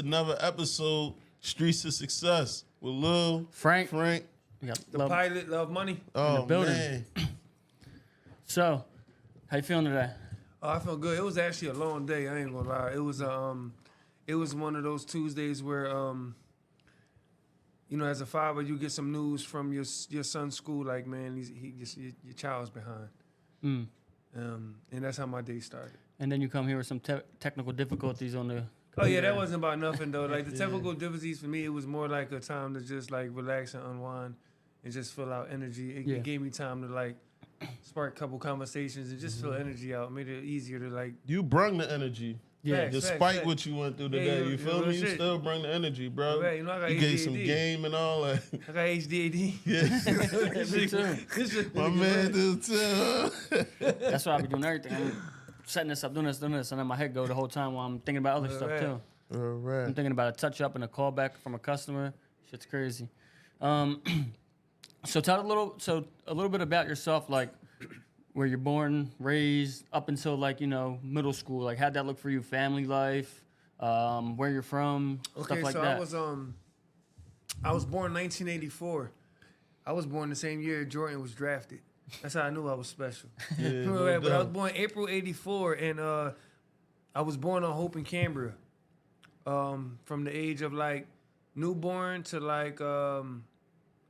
another episode, Streets of Success, with Lil, Frank. The pilot, Love Money. Oh, in the building. man. So, how you feeling today? Oh, I feel good. It was actually a long day. I ain't gonna lie. It was one of those Tuesdays where you know, as a father, you get some news from your son's school, like, man, your child's behind. And that's how my day started. And then you come here with some technical difficulties on the. Oh yeah, that wasn't about nothing though. Like the technical difficulties for me, it was more like a time to just like relax and unwind and just fill out energy. It gave me time to like spark a couple conversations and just fill energy out. Made it easier to like. You brung the energy. Yeah, despite what you went through today, you feel me? You still bring the energy, bro. Right, you know, I got you gave some game and all that. I got HDAD. Yeah. My man do too. That's why I be doing everything. I'm setting this up, doing this, and then my head go the whole time while I'm thinking about other stuff too. All right. I'm thinking about a touch up and a callback from a customer. Shit's crazy. So tell a little bit about yourself, like where you're born, raised, up until like, you know, middle school. Like how'd that look for you? Family life, where you're from, stuff like that. I was born in 1984. I was born the same year Jordan was drafted. That's how I knew I was special. Yeah, But I was born April 84, and I was born on Hope in Cambria. From the age of like newborn to like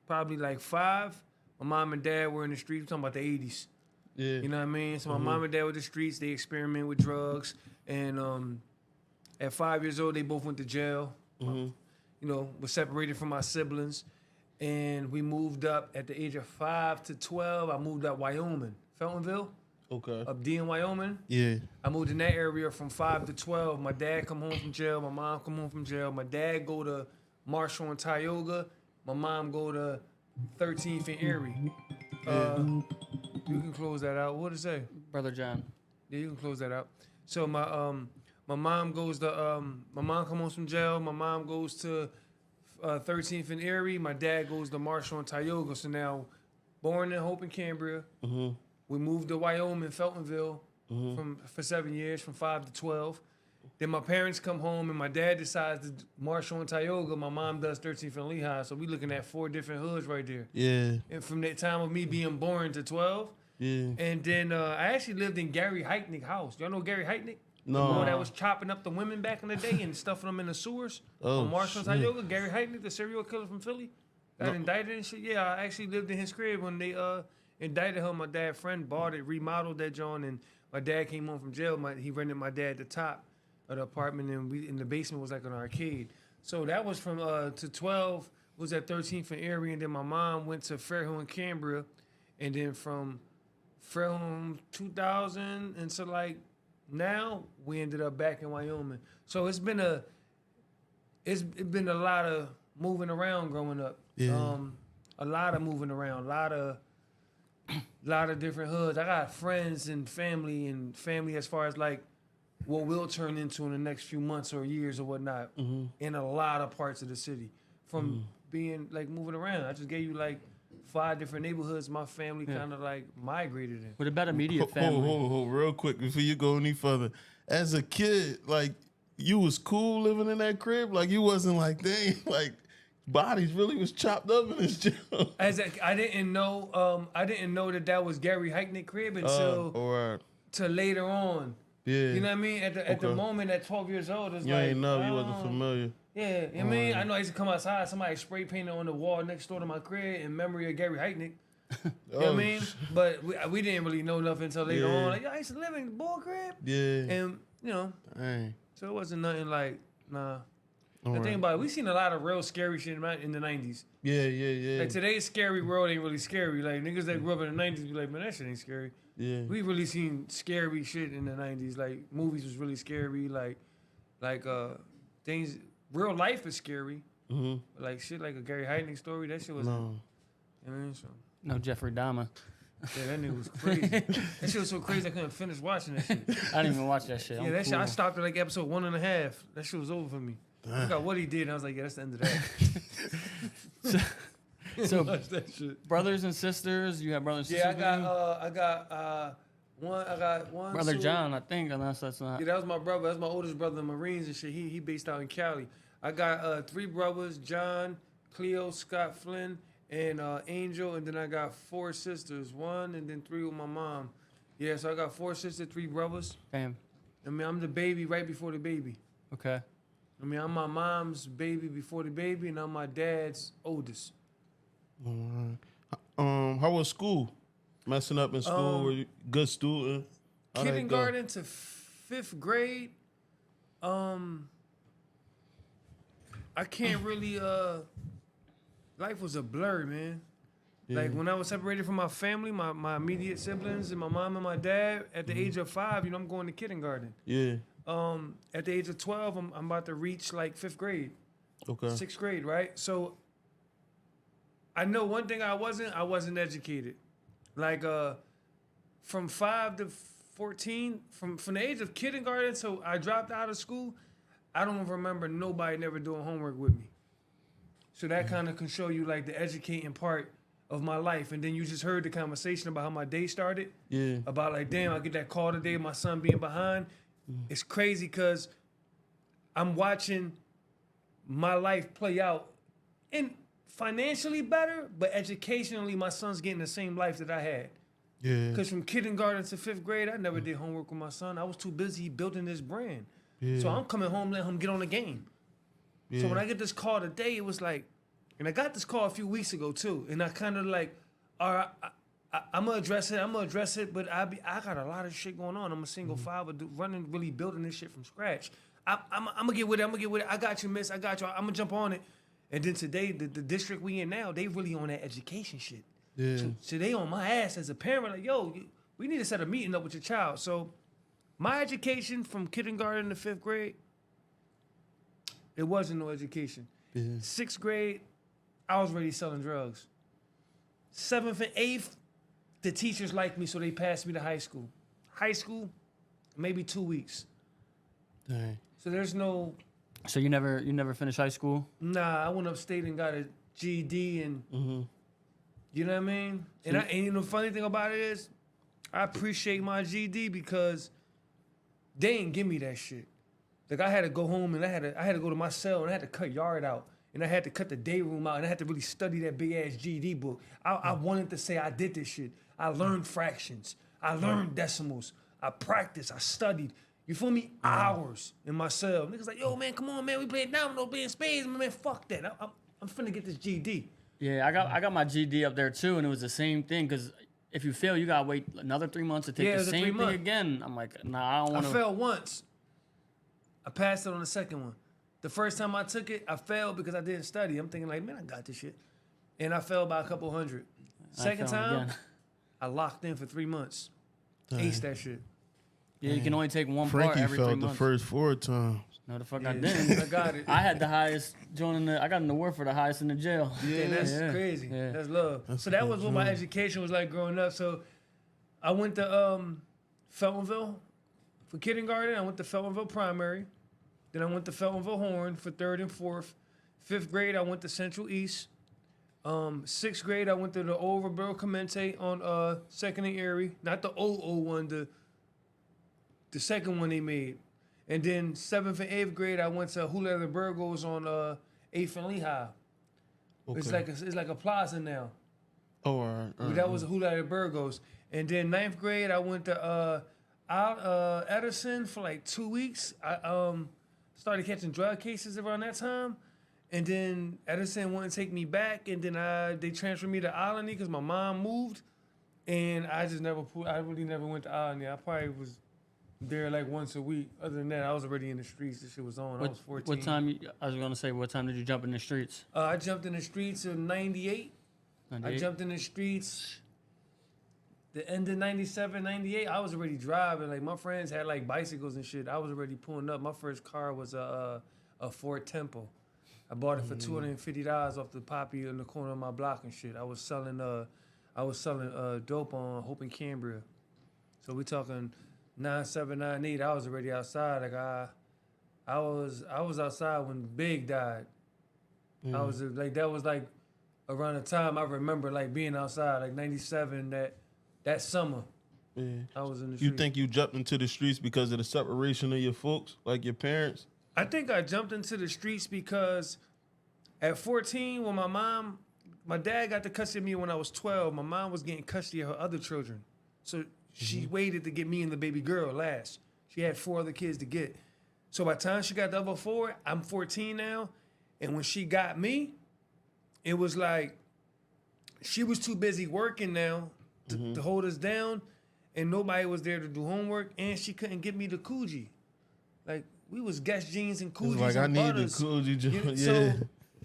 probably like 5, my mom and dad were in the streets. We're talking about the 80s. Yeah. You know what I mean? So my mom and dad were in the streets. They experiment with drugs, and at 5 years old, they both went to jail. You know, was separated from my siblings, and we moved up at the age of 5 to 12. I moved up Wyoming, Feltonville. Okay. Up D in Wyoming. Yeah. I moved in that area from 5 to 12. My dad come home from jail. My mom come home from jail. My dad go to Marshall and Tioga. My mom go to 13th and Erie. You can close that out. What did it say? Brother John. Yeah, you can close that out. So my mom goes to my mom come home from jail. My mom goes to 13th and Erie. My dad goes to Marshall and Tioga. So now, born in Hope and Cambria. We moved to Wyoming, Feltonville, for 7 years, from 5 to 12. Then my parents come home, and my dad decides to Marshall and Tioga. My mom does 13th and Lehigh. So we looking at 4 different hoods right there. Yeah. And from that time of me being born to 12. Yeah. And then I actually lived in Gary Heitnick house. Y'all know Gary Heitnick? No. The one that was chopping up the women back in the day and stuffing them in the sewers. On Marshall and Tioga. Gary Heitnick, the serial killer from Philly. Got indicted and shit. Yeah, I actually lived in his crib when they indicted him. My dad's friend bought it, remodeled that joint, and my dad came home from jail. He rented my dad the top of the apartment, and we in the basement was like an arcade. So that was from to 12 was at 13th and Erie, and then my mom went to Fairhill and Cambria, and then from Fairhill 2000 until like now we ended up back in Wyoming. So it's been a lot of moving around growing up. Yeah. A lot of moving around, a lot of different hoods. I got friends and family as far as like what we'll turn into in the next few months or years or whatnot in a lot of parts of the city from being like moving around. I just gave you like 5 different neighborhoods my family kind of like migrated in. With a better immediate family. Hold, real quick before you go any further. As a kid, like you was cool living in that crib. Like you wasn't like, dang, like bodies really was chopped up in this job. I didn't know that was Gary Heitnick crib until to later on. Yeah. You know what I mean? At the moment, at 12 years old, it's you like ain't know, you wasn't familiar. Yeah, you know what I mean? I know I used to come outside, somebody spray painted on the wall next door to my crib in memory of Gary Heitnick. You know what I mean? But we didn't really know nothing until later on. Like, I used to live in the bull crib. Yeah. And, you know, Dang. so it wasn't nothing like, nah. All The thing about it, we seen a lot of real scary shit in the 90s. Yeah. Like, today's scary world ain't really scary. Like, niggas that grew up in the 90s be like, man, that shit ain't scary. Yeah. We really seen scary shit in the 90s. Like, movies was really scary. Like things, real life is scary. But like, shit like a Gary Heitnick story, that shit was, No. You know what I mean? So, No Jeffrey Dahmer. yeah, that nigga was crazy. That shit was so crazy I couldn't finish watching that shit. I didn't even watch that shit. Yeah, that shit, I stopped at like episode 1.5. That shit was over for me. I forgot what he did, and I was like, yeah, that's the end of that. So, Watch that shit. brothers and sisters, you have brothers and sisters? Yeah, I got one. Brother two. John, I think, unless that's not. Yeah, that was my brother. That's my oldest brother in Marines and shit. He based out in Cali. I got 3 brothers: John, Cleo, Scott, Flynn, and Angel, and then I got 4 sisters, 1 and then 3 with my mom. Yeah, so I got 4 sisters, 3 brothers. Damn. I mean, I'm the baby right before the baby. Okay. I mean, I'm my mom's baby before the baby, and I'm my dad's oldest. How was school? Messing up in school? Were you good student? Kindergarten to 5th grade. I can't really. Life was a blur, man. Yeah. Like when I was separated from my family, my immediate siblings, and my mom and my dad. At the age of 5, I'm going to kindergarten. Yeah. At the age of 12, I'm about to reach like 5th grade. Okay. 6th grade, right? So I know one thing I wasn't educated. Like from 5 to 14, from the age of kindergarten till I dropped out of school, I don't remember nobody never doing homework with me. So that kind of can show you like the educating part of my life. And then you just heard the conversation about how my day started. Yeah. About like, damn, I get that call today, my son being behind. It's crazy because I'm watching my life play out and financially better, but educationally, my son's getting the same life that I had. Yeah. Because from kindergarten to 5th grade, I never did homework with my son. I was too busy building this brand. Yeah. So I'm coming home, letting him get on the game. Yeah. So when I get this call today, it was like, and I got this call a few weeks ago too, and I kind of like, all right, I'm gonna address it, but I got a lot of shit going on. I'm a single father, running, really building this shit from scratch. I'm gonna get with it. I got you, miss. I got you. I'm gonna jump on it. And then today, the district we in now, they really on that education shit. Yeah. So they on my ass as a parent, like, yo, we need to set a meeting up with your child. So my education from kindergarten to 5th grade, it wasn't no education. Yeah. 6th grade, I was already selling drugs. 7th and 8th, the teachers liked me, so they passed me to high school. High school, maybe 2 weeks. Dang. So there's no. So you never finished high school? Nah, I went upstate and got a GED, and you know what I mean. And the funny thing about it is, I appreciate my GED because they didn't give me that shit. Like I had to go home and I had to go to my cell and I had to cut yard out. And I had to cut the day room out, and I had to really study that big-ass GED book. I wanted to say I did this shit. I learned fractions. I learned decimals. I practiced. I studied. You feel me? Hours in my cell. Niggas like, yo, man, come on, man. We playing domino, playing spades. Man, fuck that. I'm finna get this GED. Yeah, I got my GD up there too, and it was the same thing. Because if you fail, you gotta wait another 3 months to take the same thing again. I'm like, nah, I don't want to. I failed once. I passed it on the second one. The first time I took it, I failed because I didn't study. I'm thinking like, man, I got this shit. And I fell by a couple hundred. Second time, I locked in for 3 months. Aced that shit. Yeah, you can only take one Frankie part every 3 failed months. the first 4 times. No, the fuck I didn't. I got it. I had the highest I got an award for the highest in the jail. Yeah, that's crazy. Yeah. That's love. So that was what my education was like growing up. So I went to Feltonville for kindergarten. I went to Feltonville Primary. Then I went to Feltonville Horn for 3rd and 4th. 5th grade, I went to Central East. 6th grade, I went to the old Roberto Clemente on 2nd and Erie. Not the old one, the second one they made. And then 7th and 8th grade, I went to Hula de Burgos on 8th and Lehigh. Okay. It's like a plaza now. Oh, all right. That was Hula de Burgos. And then 9th grade, I went to Edison for like 2 weeks. I started catching drug cases around that time. And then Edison wouldn't take me back. And then they transferred me to Alany because my mom moved. And I really never went to Alany. I probably was there like once a week. Other than that, I was already in the streets. This shit was on. I was 14. What time, I was going to say, what time did you jump in the streets? I jumped in the streets in 98. I jumped in the streets the end of 97, 98. I was already driving. Like, my friends had, like, bicycles and shit. I was already pulling up. My first car was a Ford Tempo. I bought it for $250 off the poppy in the corner of my block and shit. I was selling dope on Hope and Cambria. So we talking 97, 98. I was already outside. Like, I was outside when Big died. I was like, that was like around the time I remember like being outside, like 97, that summer. Yeah. I was in the streets. You think you jumped into the streets because of the separation of your folks, like your parents? I think I jumped into the streets because at 14, when my dad got the custody of me when I was 12. My mom was getting custody of her other children. So she waited to get me and the baby girl last. She had 4 other kids to get. So by the time she got the other 4, I'm 14 now. And when she got me, it was like she was too busy working now to hold us down. And nobody was there to do homework. And she couldn't get me the Coogee. Like, we was Guess jeans and Coogies like, and I need butters. the Coogee. Yeah. So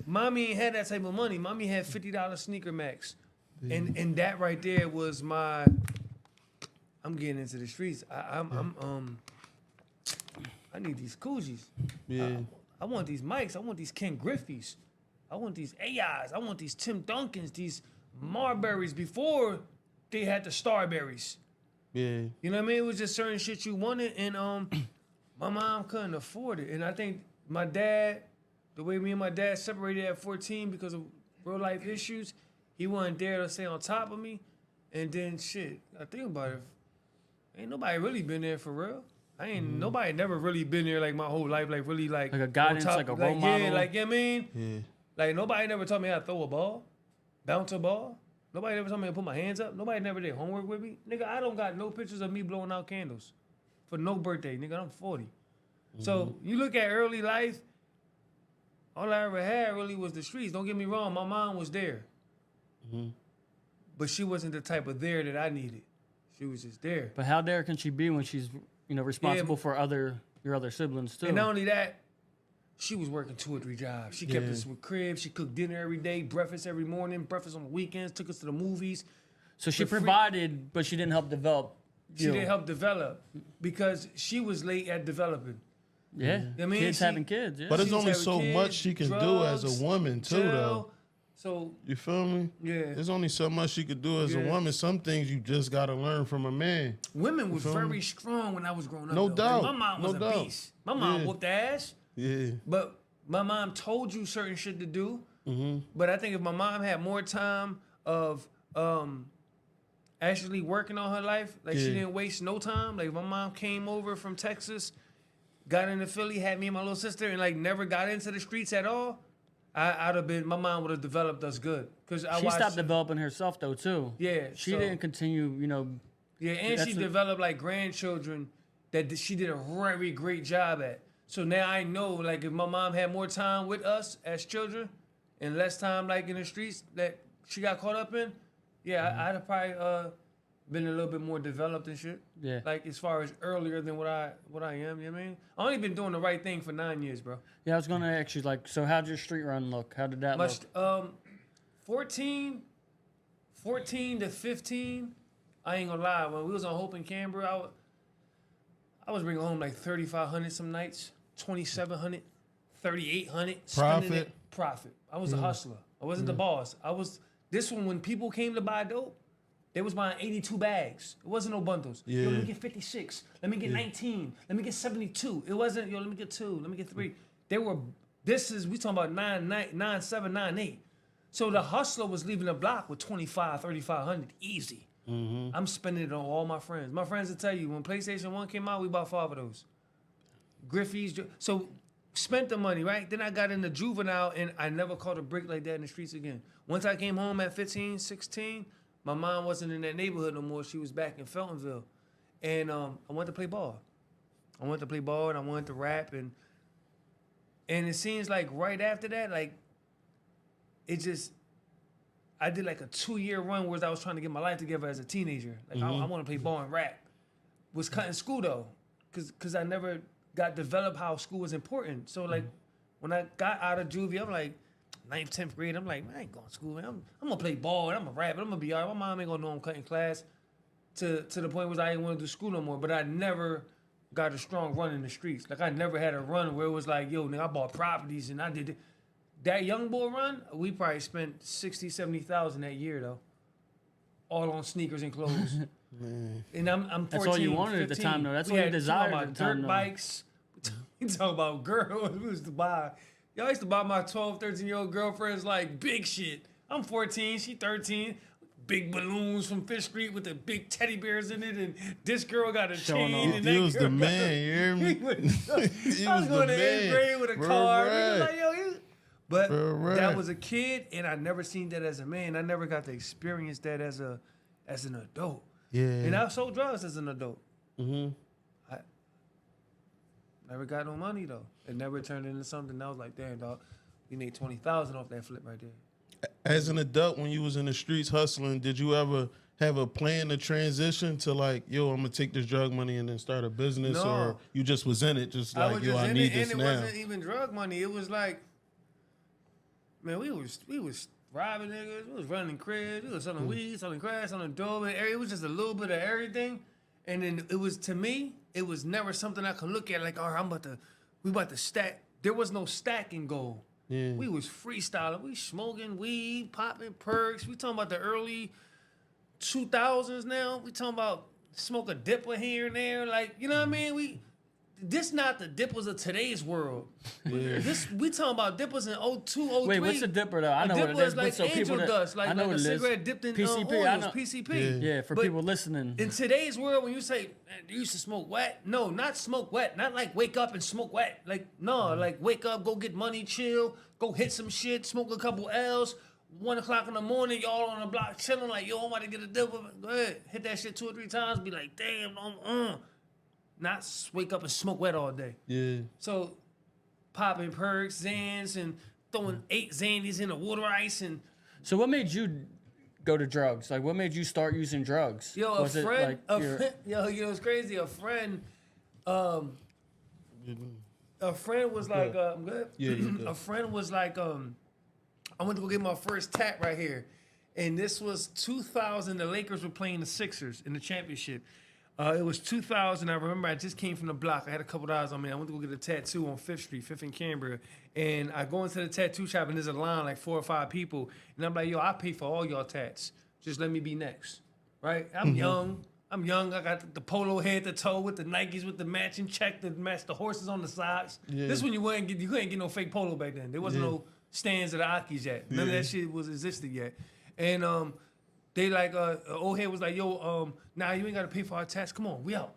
mommy ain't had that type of money. Mommy had $50 sneaker max. And that right there was my, I'm getting into the streets. I need these Coogies. Yeah. I want these Mikes. I want these Ken Griffey's. I want these AIs. I want these Tim Duncans, these Marburys before they had the Starberries. Yeah. You know what I mean? It was just certain shit you wanted, and my mom couldn't afford it. And I think my dad, the way me and my dad separated at 14 because of real life issues, he wasn't there to stay on top of me. And then shit, I think about it, ain't nobody really been there for real. Nobody never really been there like my whole life, like really like a guidance, on top, like a role model. Yeah, like, you know what I mean? Yeah. Like, nobody never taught me how to throw a ball, bounce a ball. Nobody ever told me to put my hands up. Nobody never did homework with me. Nigga, I don't got no pictures of me blowing out candles for no birthday. Nigga, I'm 40. So you look at early life, all I ever had really was the streets. Don't get me wrong, my mom was there. But she wasn't the type of there that I needed. She was just there. But how there can she be when she's, responsible for your other siblings too? And not only that, she was working 2 or 3 jobs. She kept us with cribs. She cooked dinner every day, breakfast every morning, breakfast on the weekends, took us to the movies. So she provided, but she didn't help develop. She didn't help develop because she was late at developing. Yeah, You know what I mean? kids having kids. Yeah. But it's She was only having so kids, much she can do drugs, as a woman too, jail. though. So You feel me? yeah, There's only so much she could do as a Yeah. woman. Some things you just gotta learn from a man. women was very strong when I was growing up. No though. doubt. Like, my mom was No a doubt. beast. My mom Yeah. whooped ass, Yeah. but my mom told you certain shit to do. But I think if my mom had more time of actually working on her life, like she Yeah. didn't waste no time. Like if my mom came over from Texas, got into Philly, had me and my little sister, and like never got into the streets at all, I'd have been. My mom would have developed us good because I She watched. stopped developing herself though too. Yeah, She so- didn't continue. Yeah, and she developed like grandchildren that she did a very great job at. So now I know, like, if my mom had more time with us as children and less time, like, in the streets that she got caught up in, yeah, I'd have probably been a little bit more developed and shit. Yeah. Like, as far as earlier than what I am, you know what I mean? I only been doing the right thing for 9 years, bro. Yeah, I was gonna ask you, like, so how'd your street run look? How did that look? 14 to 15, I ain't gonna lie. When we was on Hope in Canberra, I was bringing home like 3,500 some nights, 2,700, 3,800. Profit. I was a hustler. I wasn't the boss. This one, when people came to buy dope, they was buying 82 bags. It wasn't no bundles. Yeah. Yo, let me get 56. Let me get 19. Let me get 72. It wasn't, let me get 2. Let me get 3. We talking about 9, 7, 9, 8. So the hustler was leaving the block with 25, 3,500, easy. I'm spending it on all my friends. My friends will tell you, when PlayStation 1 came out, we bought 5 of those. Griffey's. So spent the money, right? Then I got into juvenile, and I never caught a break like that in the streets again. Once I came home at 15, 16, my mom wasn't in that neighborhood no more. She was back in Feltonville. And I wanted to play ball. I wanted to rap. And it seems like right after that, like, I did like a 2-year run where I was trying to get my life together as a teenager. Like, I want to play ball and rap. Was cutting school, though, because I never got developed how school was important. So, like, when I got out of juvie, I'm like, 9th, 10th grade, I'm like, man, I ain't going to school, man. I'm going to play ball, and I'm going to rap, and I'm going to be all right. My mom ain't going to know I'm cutting class to the point where I didn't want to do school no more. But I never got a strong run in the streets. Like, I never had a run where it was like, yo, nigga, I bought properties, and I did it. That young boy run, we probably spent 60, 70,000 that year, though. All on sneakers and clothes. And I'm 14, That's all you wanted 15. at the time, though. That's We all you had desired talking at about the time, dirt though. bikes. We talking about girls. We used to buy. Y'all used to buy my 12, 13-year-old girlfriends like big shit. I'm 14, she 13. big balloons from Fifth Street with the big teddy bears in it, and this girl got a Showing chain. off. And He that was girl the got man, you hear me? He I was going to 8th man. grade with a Right, car. right. Like, yo, but Right. that was a kid, and I never seen that as a man. I never got to experience that as an adult. Yeah. And I sold drugs as an adult. Mm-hmm. I never got no money though. It never turned into something that was like, damn dog, we made 20,000 off that flip right there. As an adult, when you was in the streets hustling, did you ever have a plan to transition to like, yo, I'm gonna take this drug money and then start a business, No. or you just was in it, just I like, was yo, just I in need it, this and it now. wasn't even drug money. It was like, man, we was robbing niggas, we was running cribs, we was selling weed, selling crack, selling dope, and it was just a little bit of everything. And then it was, to me, it was never something I could look at like, all right, we about to stack. There was no stacking goal. Yeah. We was freestyling. We smoking weed, popping perks. We talking about the early 2000s now. We talking about smoke a dipper here and there. Like, you know what I mean? This not the dippers of today's world. Yeah. We talking about dippers in 02, 03. Wait, what's a dipper though? I know what dipper it is is, but like so angel people that dust, like, I know like what a it is. cigarette dipped in PCP, oils, I know. PCP. Yeah, for But people listening. in today's world, when you say, man, you used to smoke wet, no, not smoke wet, not like wake up and smoke wet. Like, no, like wake up, go get money, chill, go hit some shit, smoke a couple L's. 1 o'clock in the morning, y'all on the block chilling, like, yo, I'm about to get a dipper. Go ahead, hit that shit 2 or 3 times, be like, damn, not wake up and smoke wet all day. Yeah. So, popping perks, Zans, and throwing 8 Xandies in the water ice, and So what made you go to drugs? Like, what made you start using drugs? yo, Was it, like, yo, you know, it's crazy. A friend was like, I'm good. Yeah, you good. A friend was like, I went to go get my first tat right here, and this was 2000. The Lakers were playing the Sixers in the championship. It was 2000. I remember I just came from the block. I had a couple dollars on me. I went to go get a tattoo on 5th Street, 5th and Canberra. And I go into the tattoo shop, and there's a line, like 4 or 5 people. And I'm like, yo, I pay for all y'all tats. Just let me be next. Right? I'm young. I got the polo head to toe with the Nikes with the matching check to match the horses on the socks. Yeah. This one you couldn't get no fake polo back then. There wasn't no stands of the Akis yet. None of that shit was existed yet. And they like old head was like, yo, nah, you ain't gotta pay for our tax. Come on, we out.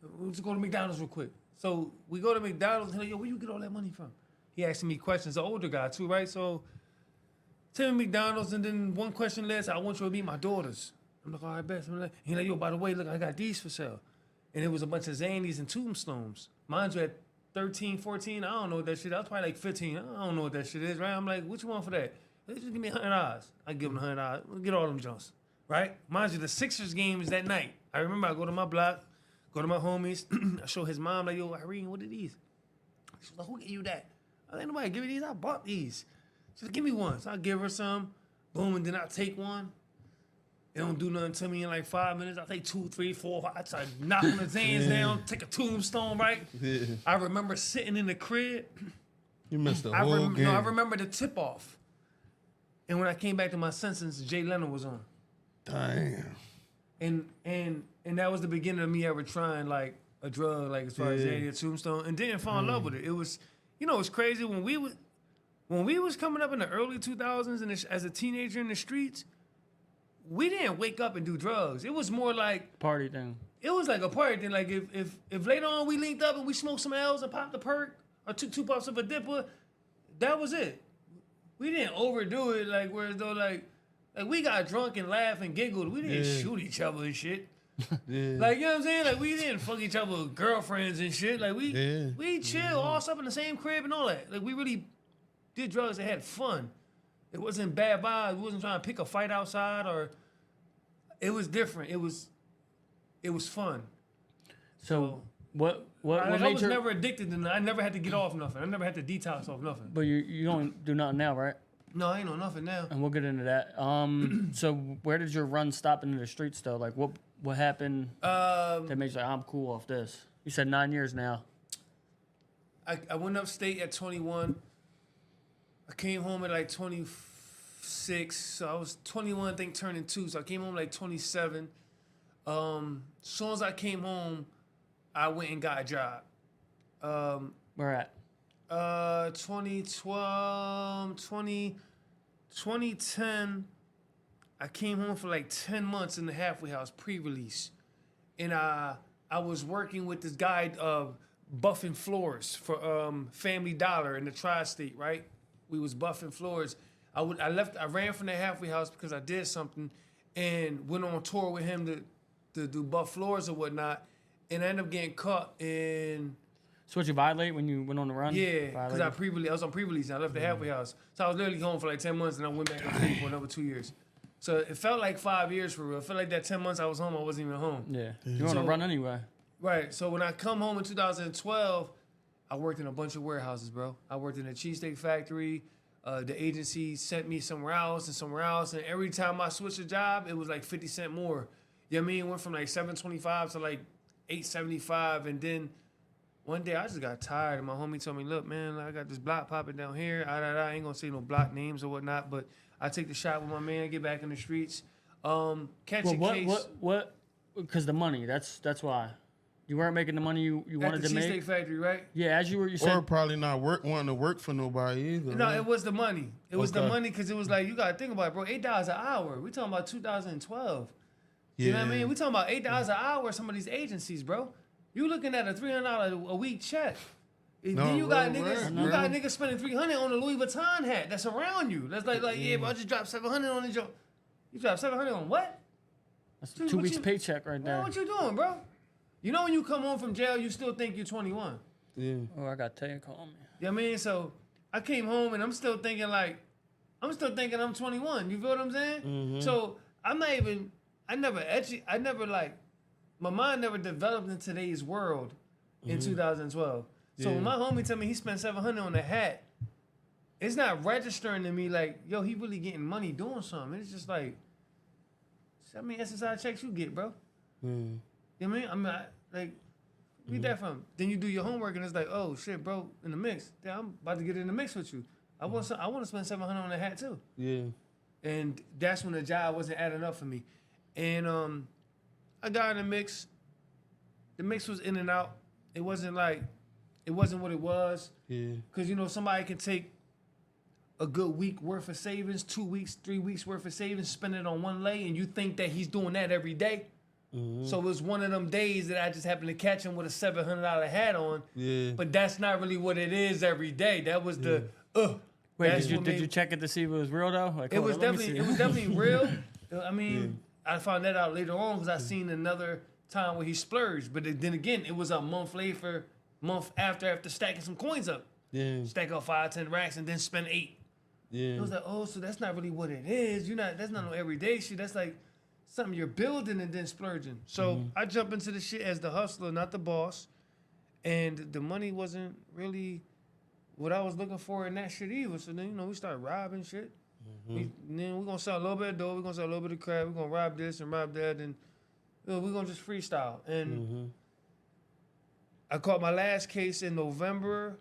We'll just go to McDonald's real quick. So we go to McDonald's and he's like, yo, where you get all that money from? He asking me questions, the older guy too, right? So tell me McDonald's, and then one question less, I want you to meet my daughters. I'm like, all right, best. He's like, yo, by the way, look, I got these for sale. And it was a bunch of Xandies and tombstones. Mind you, at 13, 14, I don't know what that shit is. I was probably like 15. I don't know what that shit is, right? I'm like, what you want for that? Just give me $100. I give him $100. We'll get all them junks, right? Mind you, the Sixers game is that night. I remember I go to my block, go to my homies. I show his mom, like, yo, Irene, what are these? She's like, who gave you that? I ain't nobody give me these. I bought these. She's like, give me one. So I give her some. Boom, and then I take one. It don't do nothing to me in like 5 minutes. I take 2, 3, 4, 5. I start knocking the Zans down, take a tombstone, right? Yeah. I remember sitting in the crib. You missed the whole game. No, I remember the tip off. And when I came back to my senses, Jay Leno was on. Damn. And that was the beginning of me ever trying like a drug, like as far as a tombstone, and didn't fall in love with it. It was, you know, it's crazy when we was coming up in the early 2000s and as a teenager in the streets, we didn't wake up and do drugs. It was more like Party thing. it was like a party thing. Like if later on we linked up and we smoked some L's and popped a perk or took 2 puffs of a dipper, that was it. We didn't overdo it like whereas though like we got drunk and laughed and giggled. We didn't shoot each other and shit. Like, you know what I'm saying? Like, we didn't fuck each other with girlfriends and shit. Like, we chill, all up in the same crib and all that. Like, we really did drugs and had fun. It wasn't bad vibes. We wasn't trying to pick a fight outside or... It was different. It was fun. So, what I made was you... never addicted to nothing. I never had to get off nothing. I never had to detox off nothing. But you don't do nothing now, right? No, I ain't on nothing now. And we'll get into that. So where did your run stop into the streets though? Like what happened that made you like, I'm cool off this? You said 9 years now. I went upstate at 21. I came home at like 26. So I was 21, I think, turning 2. So I came home like 27. As soon as I came home, I went and got a job. Where at? 2010, I came home for like 10 months in the halfway house pre-release. And I was working with this guy buffing floors for Family Dollar in the tri-state, right? We was buffing floors. I ran from the halfway house because I did something and went on tour with him to do buff floors or whatnot. And I ended up getting caught in... So what, you violate when you went on the run? Yeah, because I was on pre-release and I left the halfway house. So I was literally home for like 10 months and I went back on stage for another 2 years. So it felt like 5 years for real. It felt like that 10 months I was home, I wasn't even home. Yeah. You want to run anyway. Right. So when I come home in 2012, I worked in a bunch of warehouses, bro. I worked in a cheesesteak factory. The agency sent me somewhere else and somewhere else. And every time I switched a job, it was like 50 cents more. You know what I mean? It went from like $7.25 to like $8.75. And then one day I just got tired. And my homie told me, look, man, I got this block popping down here. I ain't going to say no block names or whatnot. But I take the shot with my man, get back in the streets. Catch a case. What? Because the money, that's why. You weren't making the money you wanted to make? At the Cheesesteak Factory, right? Yeah, you said. Or probably not wanting to work for nobody either. No, right? it was the money. It was the money because it was like, you got to think about it, bro. $8 an hour. We talking about 2012. Yeah. You know what I mean? We talking about $8 an hour, some of these agencies, bro. You looking at a $300 a week check. Then you got niggas spending $300 on a Louis Vuitton hat that's around you. That's like yeah, bro, I just dropped $700 on the joint. You dropped $700 on what? That's 2 weeks paycheck right there. What you doing, bro? You know when you come home from jail, you still think you're 21. Yeah. Oh, I got Tay call me. You know what I mean? So I came home and I'm still thinking I'm 21. You feel what I'm saying? Mm-hmm. So my mind never developed in today's world in 2012. So when my homie tell me he spent $700 on a hat, it's not registering to me like, yo, he really getting money doing something. It's just like, how many SSI checks you get, bro? Mm. You know what I mean? Like, where you that from? Then you do your homework and it's like, oh shit, bro, in the mix. Yeah, I'm about to get in the mix with you. I want to spend $700 on a hat too. Yeah. And that's when the job wasn't adding up for me. And I got in the mix. The mix was in and out. It wasn't what it was. Yeah. Because, you know, somebody can take a good week worth of savings, 2 weeks, 3 weeks worth of savings, spend it on one lay, and you think that he's doing that every day. Mm-hmm. So it was one of them days that I just happened to catch him with a $700 hat on. Yeah. But that's not really what it is every day. That was the, Wait, did you check it to see if it was real though? Like, it was definitely real. I mean, I found that out later on because I seen another time where he splurged. But then again, it was a month after stacking some coins up. Yeah. Stack up 5-10 racks and then spend 8. Yeah. It was like, oh, so that's not really what it is. That's not no everyday shit. That's like something you're building and then splurging. So I jump into the shit as the hustler, not the boss. And the money wasn't really what I was looking for in that shit either. So then, we started robbing shit. Then we're going to sell a little bit of dough. We're going to sell a little bit of crab. We're going to rob this and rob that. And we're going to just freestyle. And I caught my last case in October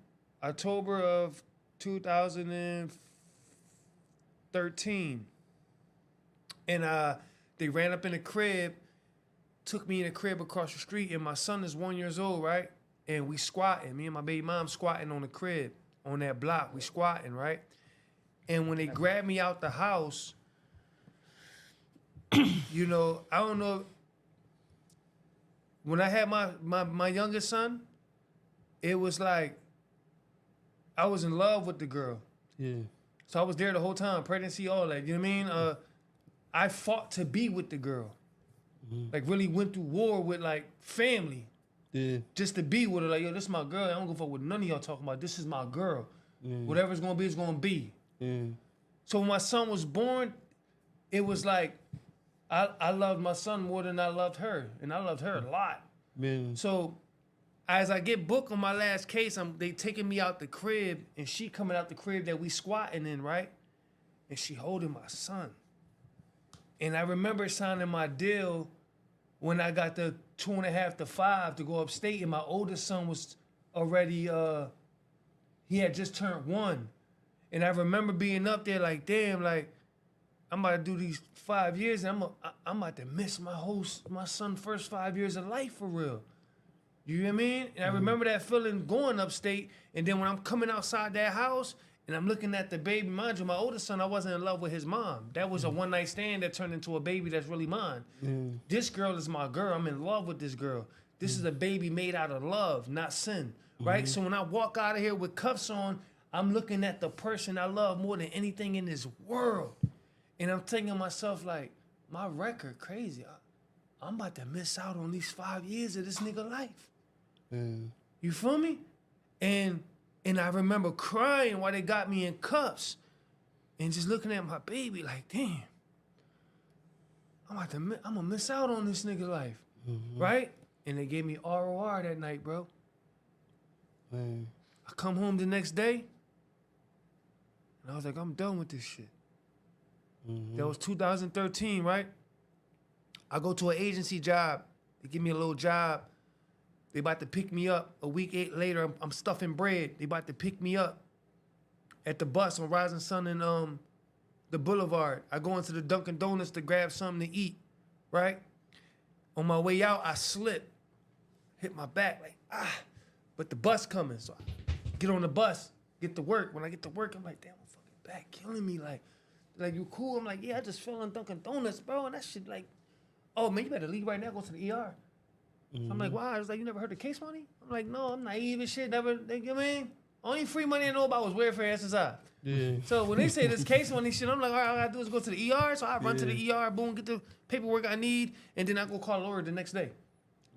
of 2013. And they ran up in the crib, took me in the crib across the street, and my son is 1 year old, right? And we squatting. Me and my baby mom squatting on the crib, on that block. We squatting, right? And when they grabbed me out the house, I don't know. When I had my youngest son, it was like I was in love with the girl. Yeah. So I was there the whole time, pregnancy, all that. You know what I mean? I fought to be with the girl. Like really went through war with like family. Yeah. Just to be with her. Like, yo, this is my girl. I don't give a fuck what none of y'all talking about. This is my girl. Whatever's gonna be, it's gonna be. So when my son was born, it was like I loved my son more than I loved her. And I loved her a lot. Man. So as I get booked on my last case, they taking me out the crib, and she coming out the crib that we squatting in, right? And she holding my son. And I remember signing my deal when I got the 2.5 to 5 to go upstate, and my oldest son was already, he had just turned 1. And I remember being up there like, damn, like, I'm about to do these 5 years, and I'm about to miss my son's first 5 years of life for real. You know what I mean? And I remember that feeling going upstate, and then when I'm coming outside that house, And I'm looking at the baby. Mind you, my oldest son, I wasn't in love with his mom. That was a one-night stand that turned into a baby that's really mine. This girl is my girl. I'm in love with this girl. This is a baby made out of love, not sin, right? So when I walk out of here with cuffs on, I'm looking at the person I love more than anything in this world. And I'm thinking to myself, like, my record crazy. I'm about to miss out on these 5 years of this nigga life. You feel me? And I remember crying while they got me in cuffs and just looking at my baby like, damn, I'm gonna miss out on this nigga life, right? And they gave me ROR that night, bro. I come home the next day, and I was like, I'm done with this shit. That was 2013, right? I go to an agency job. They give me a little job. They about to pick me up. A week later, I'm stuffing bread. They about to pick me up at the bus on Rising Sun and the Boulevard. I go into the Dunkin' Donuts to grab something to eat, right? On my way out, I slip, hit my back, like, but the bus coming. So I get on the bus, get to work. When I get to work, I'm like, damn, my fucking back killing me. Like, you cool? I'm like, yeah, I just fell in Dunkin' Donuts, bro. And that shit, like, oh, man, you better leave right now, go to the ER. So I'm like, why? I was like, you never heard of case money? I'm like, no, I'm naive and shit. Never, you know what I mean? Only free money I know about was welfare SSI. Yeah. So when they say this case money shit, I'm like, all right, all I gotta do is go to the ER. So I run to the ER, boom, get the paperwork I need, and then I go call Lori the next day.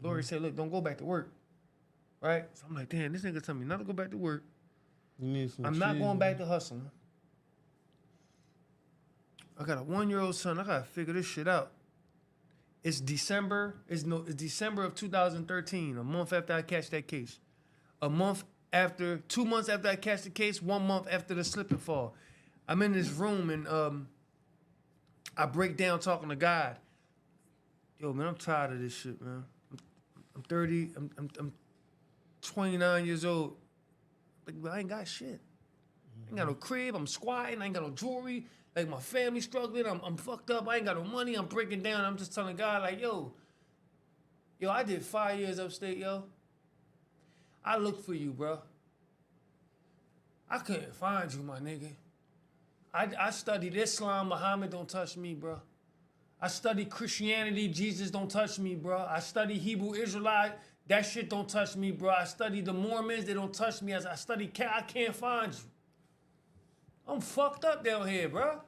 Lori said, look, don't go back to work. Right? So I'm like, damn, this nigga tell me not to go back to work. You need some I'm not cheese, going back to hustling. I got a 1-year-old son. I gotta figure this shit out. It's December. It's December of 2013. A month after I catch that case. 2 months after I catch the case. 1 month after the slip and fall. I'm in this room and I break down talking to God. Yo, man, I'm tired of this shit, man. I'm 30. I'm 29 years old. But I ain't got shit. I ain't got no crib. I'm squatting. I ain't got no jewelry. Like, my family struggling. I'm fucked up. I ain't got no money. I'm breaking down. I'm just telling God, like, yo, I did 5 years upstate, yo. I looked for you, bro. I couldn't find you, my nigga. I studied Islam. Muhammad don't touch me, bro. I studied Christianity. Jesus don't touch me, bro. I studied Hebrew Israelite. That shit don't touch me, bro. I studied the Mormons. They don't touch me. As I studied, I can't find you. I'm fucked up down here, bro.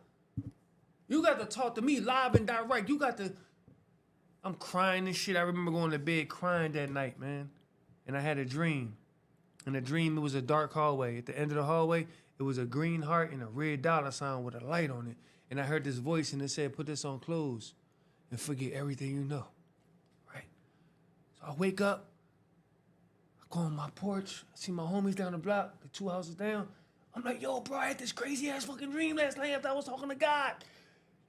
You got to talk to me live and direct. I'm crying and shit. I remember going to bed crying that night, man. And I had a dream. In the dream, it was a dark hallway. At the end of the hallway, it was a green heart and a red dollar sign with a light on it. And I heard this voice and it said, put this on clothes and forget everything you know, right? So I wake up. I go on my porch. I see my homies down the block, the 2 houses down. I'm like, yo, bro, I had this crazy-ass fucking dream last night after I was talking to God.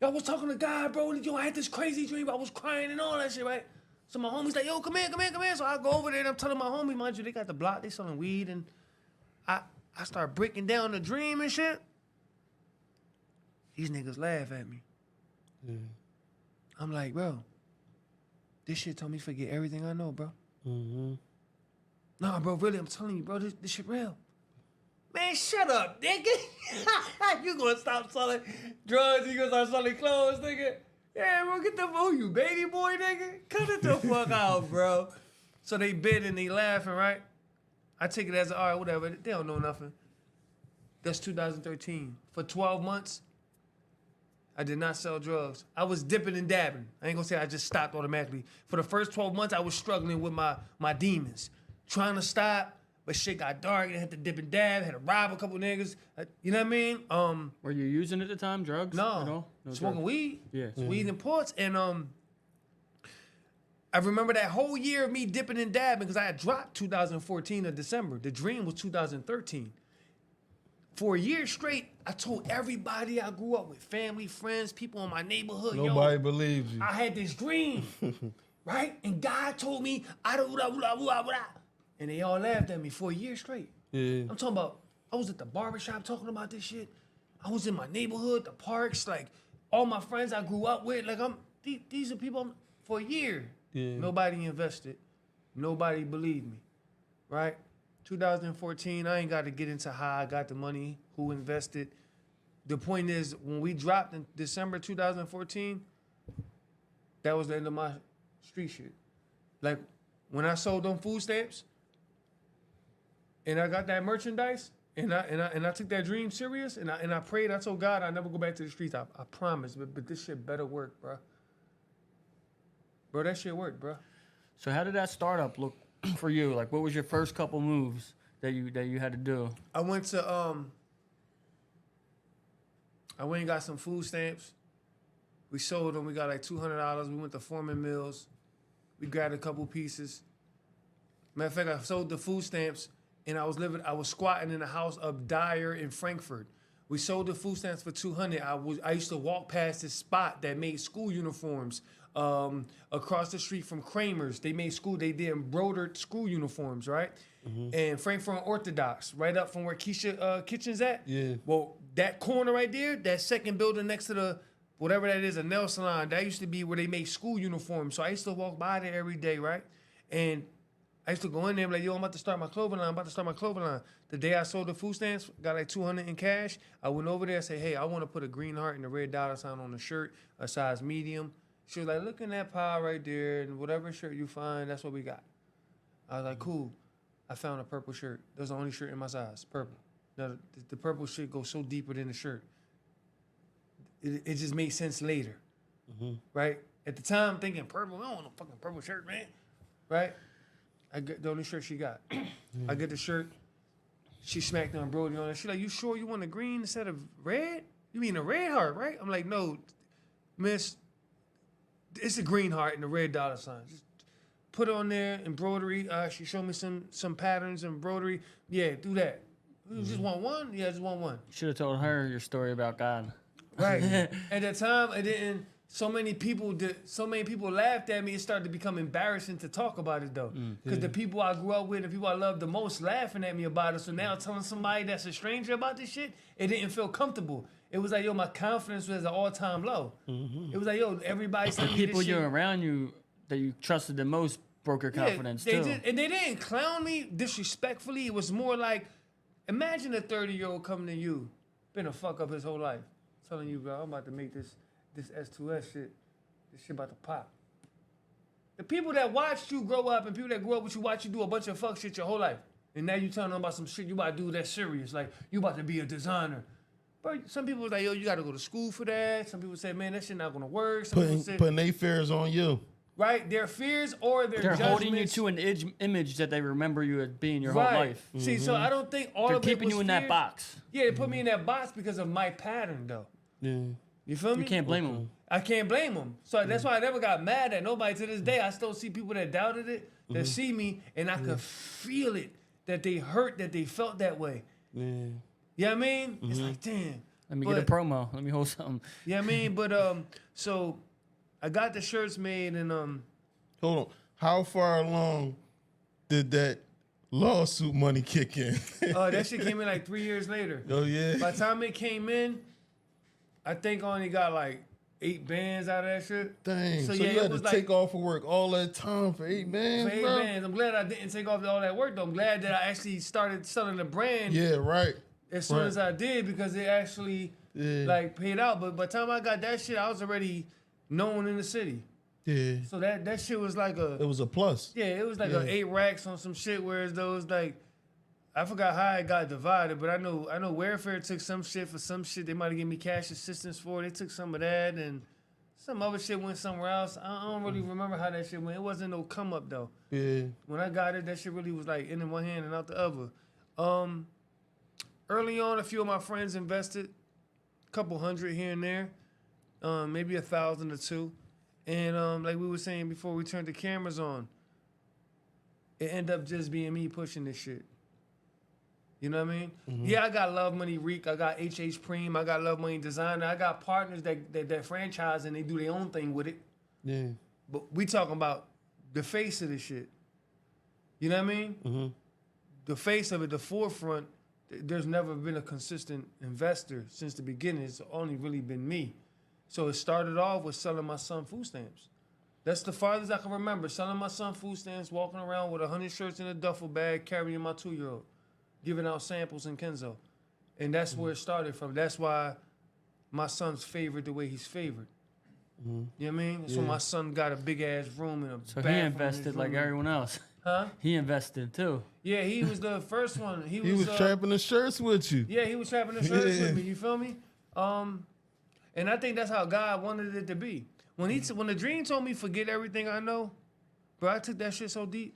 I was talking to God, bro. Yo, I had this crazy dream. I was crying and all that shit, right? So my homie's like, yo, come here. So I go over there and I'm telling my homie, mind you, they got the block. They selling weed. And I start breaking down the dream and shit. These niggas laugh at me. I'm like, bro, this shit told me to forget everything I know, bro. Nah, bro, really, I'm telling you, bro, this shit real. Man, shut up, nigga. You gonna stop selling drugs, you gonna start selling clothes, nigga. Yeah, bro, get the fuck, you baby boy, nigga. Cut it the fuck out, bro. So they bid and they laughing, right? I take it as, all right, whatever. They don't know nothing. That's 2013. For 12 months, I did not sell drugs. I was dipping and dabbing. I ain't gonna say I just stopped automatically. For the first 12 months, I was struggling with my demons. Trying to stop. But shit got dark. I had to dip and dab. Had to rob a couple niggas. You know what I mean? Were you using at the time drugs? No. Smoking drugs. Weed. Yeah. Weed and ports. And I remember that whole year of me dipping and dabbing because I had dropped 2014 of December. The dream was 2013. For a year straight, I told everybody I grew up with, family, friends, people in my neighborhood. Nobody believes you. I had this dream, right? And God told me, and they all laughed at me for a year straight. Yeah. I'm talking about, I was at the barbershop talking about this shit. I was in my neighborhood, the parks, like all my friends I grew up with. Like these are people for a year. Yeah. Nobody invested. Nobody believed me, right? 2014, I ain't got to get into how I got the money, who invested. The point is, when we dropped in December 2014, that was the end of my street shit. Like, when I sold them food stamps, and I got that merchandise, and I took that dream serious, and I prayed. I told God I'd never go back to the streets. I promise, but this shit better work, bro. Bro, that shit worked, bro. So how did that startup look for you? Like, what was your first couple moves that you had to do? I went to I went and got some food stamps. We sold them. We got like $200. We went to Foreman Mills. We grabbed a couple pieces. Matter of fact, I sold the food stamps, and I was squatting in the house of Dyer in Frankfurt. We sold the food stamps for $200. I used to walk past this spot that made school uniforms across the street from Kramer's. They did embroidered school uniforms, right? Mm-hmm. And Frankfurt Orthodox, right up from where Keisha Kitchen's at. Yeah. Well, that corner right there, that second building next to the whatever that is, a nail salon, that used to be where they make school uniforms. So I used to walk by there every day, right? And I used to go in there and be like, yo, I'm about to start my clothing line. The day I sold the food stamps, got like $200 in cash. I went over there and said, hey, I want to put a green heart and a red dollar sign on the shirt, a size medium. She was like, look in that pile right there, and whatever shirt you find, that's what we got. I was like, cool. I found a purple shirt. That was the only shirt in my size, purple. Now, the purple shit goes so deeper than the shirt. It just made sense later, right? At the time, I'm thinking purple. I don't want no fucking purple shirt, man, right? I get the only shirt she got. I get the shirt. She smacked the embroidery on it. She's like, you sure you want a green instead of red? You mean a red heart, right? I'm like, no, miss, it's a green heart and a red dollar sign. Just put it on there, embroidery. She showed me some patterns, embroidery. Yeah, do that. You just want one? Yeah, just want one. Should have told her your story about God. Right. At that time, it didn't. So many people laughed at me. It started to become embarrassing to talk about it though, because the people I grew up with, the people I loved the most, laughing at me about it. So now telling somebody that's a stranger about this shit, it didn't feel comfortable. It was like, yo, my confidence was at an all-time low. It was like, yo, everybody's telling me people this shit. you're around you that you trusted the most broke your confidence too. And they didn't clown me disrespectfully. It was more like, imagine a 30-year-old coming to you, been a fuck up his whole life, telling you, bro, I'm about to make this S2S shit, this shit about to pop. The people that watched you grow up and people that grew up with you watch you do a bunch of fuck shit your whole life. And now you telling them about some shit you about to do that's serious. Like, you about to be a designer. But some people was like, yo, you got to go to school for that. Some people say, man, that shit not going to work. Some people say, putting their fears on you. Right? Their fears or their judgments. They're holding you to an image that they remember you as being your whole life. See, so I don't think all They're of it keeping was you in fear. that box. Yeah, they put me in that box because of my pattern, though. Yeah. You feel me? You can't blame them. I can't blame them. So that's why I never got mad at nobody to this day. I still see people that doubted it, that see me, and I could feel it, that they hurt, that they felt that way. Yeah. You know what I mean? It's like, damn. Let me get a promo. Let me hold something. You know what I mean? But, so I got the shirts made and, Hold on. How far along did that lawsuit money kick in? that shit came in like 3 years later. Oh, yeah? By the time it came in, I think I only got like 8 bands out of that shit. Dang. So yeah, you had to like, take off of work all that time for 8 bands, for 8 bro? bands. I'm glad I didn't take off all that work, though. I'm glad that I actually started selling the brand Yeah, right. as soon as I did, because it actually like paid out. But by the time I got that shit, I was already known in the city. Yeah. So that shit was like It was a plus. Yeah, it was like a 8 racks on some shit, whereas those like, I forgot how it got divided, but I know Welfare took some shit for some shit. They might have given me cash assistance for. They took some of that, and some other shit went somewhere else. I don't really remember how that shit went. It wasn't no come up though. Yeah. When I got it, that shit really was like in one hand and out the other. Early on, a few of my friends invested, a couple hundred here and there, maybe 1,000 or 2. And like we were saying before we turned the cameras on, it ended up just being me pushing this shit. You know what I mean? Yeah, I got Love Money Reek. I got HH Preem. I got Love Money Designer. I got partners that franchise and they do their own thing with it. Yeah. But we talking about the face of this shit. You know what I mean? The face of it, the forefront. There's never been a consistent investor since the beginning. It's only really been me. So it started off with selling my son food stamps. That's the farthest I can remember. Selling my son food stamps, walking around with 100 shirts in a duffel bag, carrying my 2-year-old, giving out samples in Kenzo. And that's where it started from. That's why my son's favored the way he's favored. You know what I mean? So my son got a big ass room and a So bathroom he in invested his like room. everyone else. Huh? He invested too. Yeah, he was the first one. He was trapping the shirts with you. Yeah, he was trapping the shirts with me. You feel me? And I think that's how God wanted it to be. When the dream told me forget everything I know, bro, I took that shit so deep.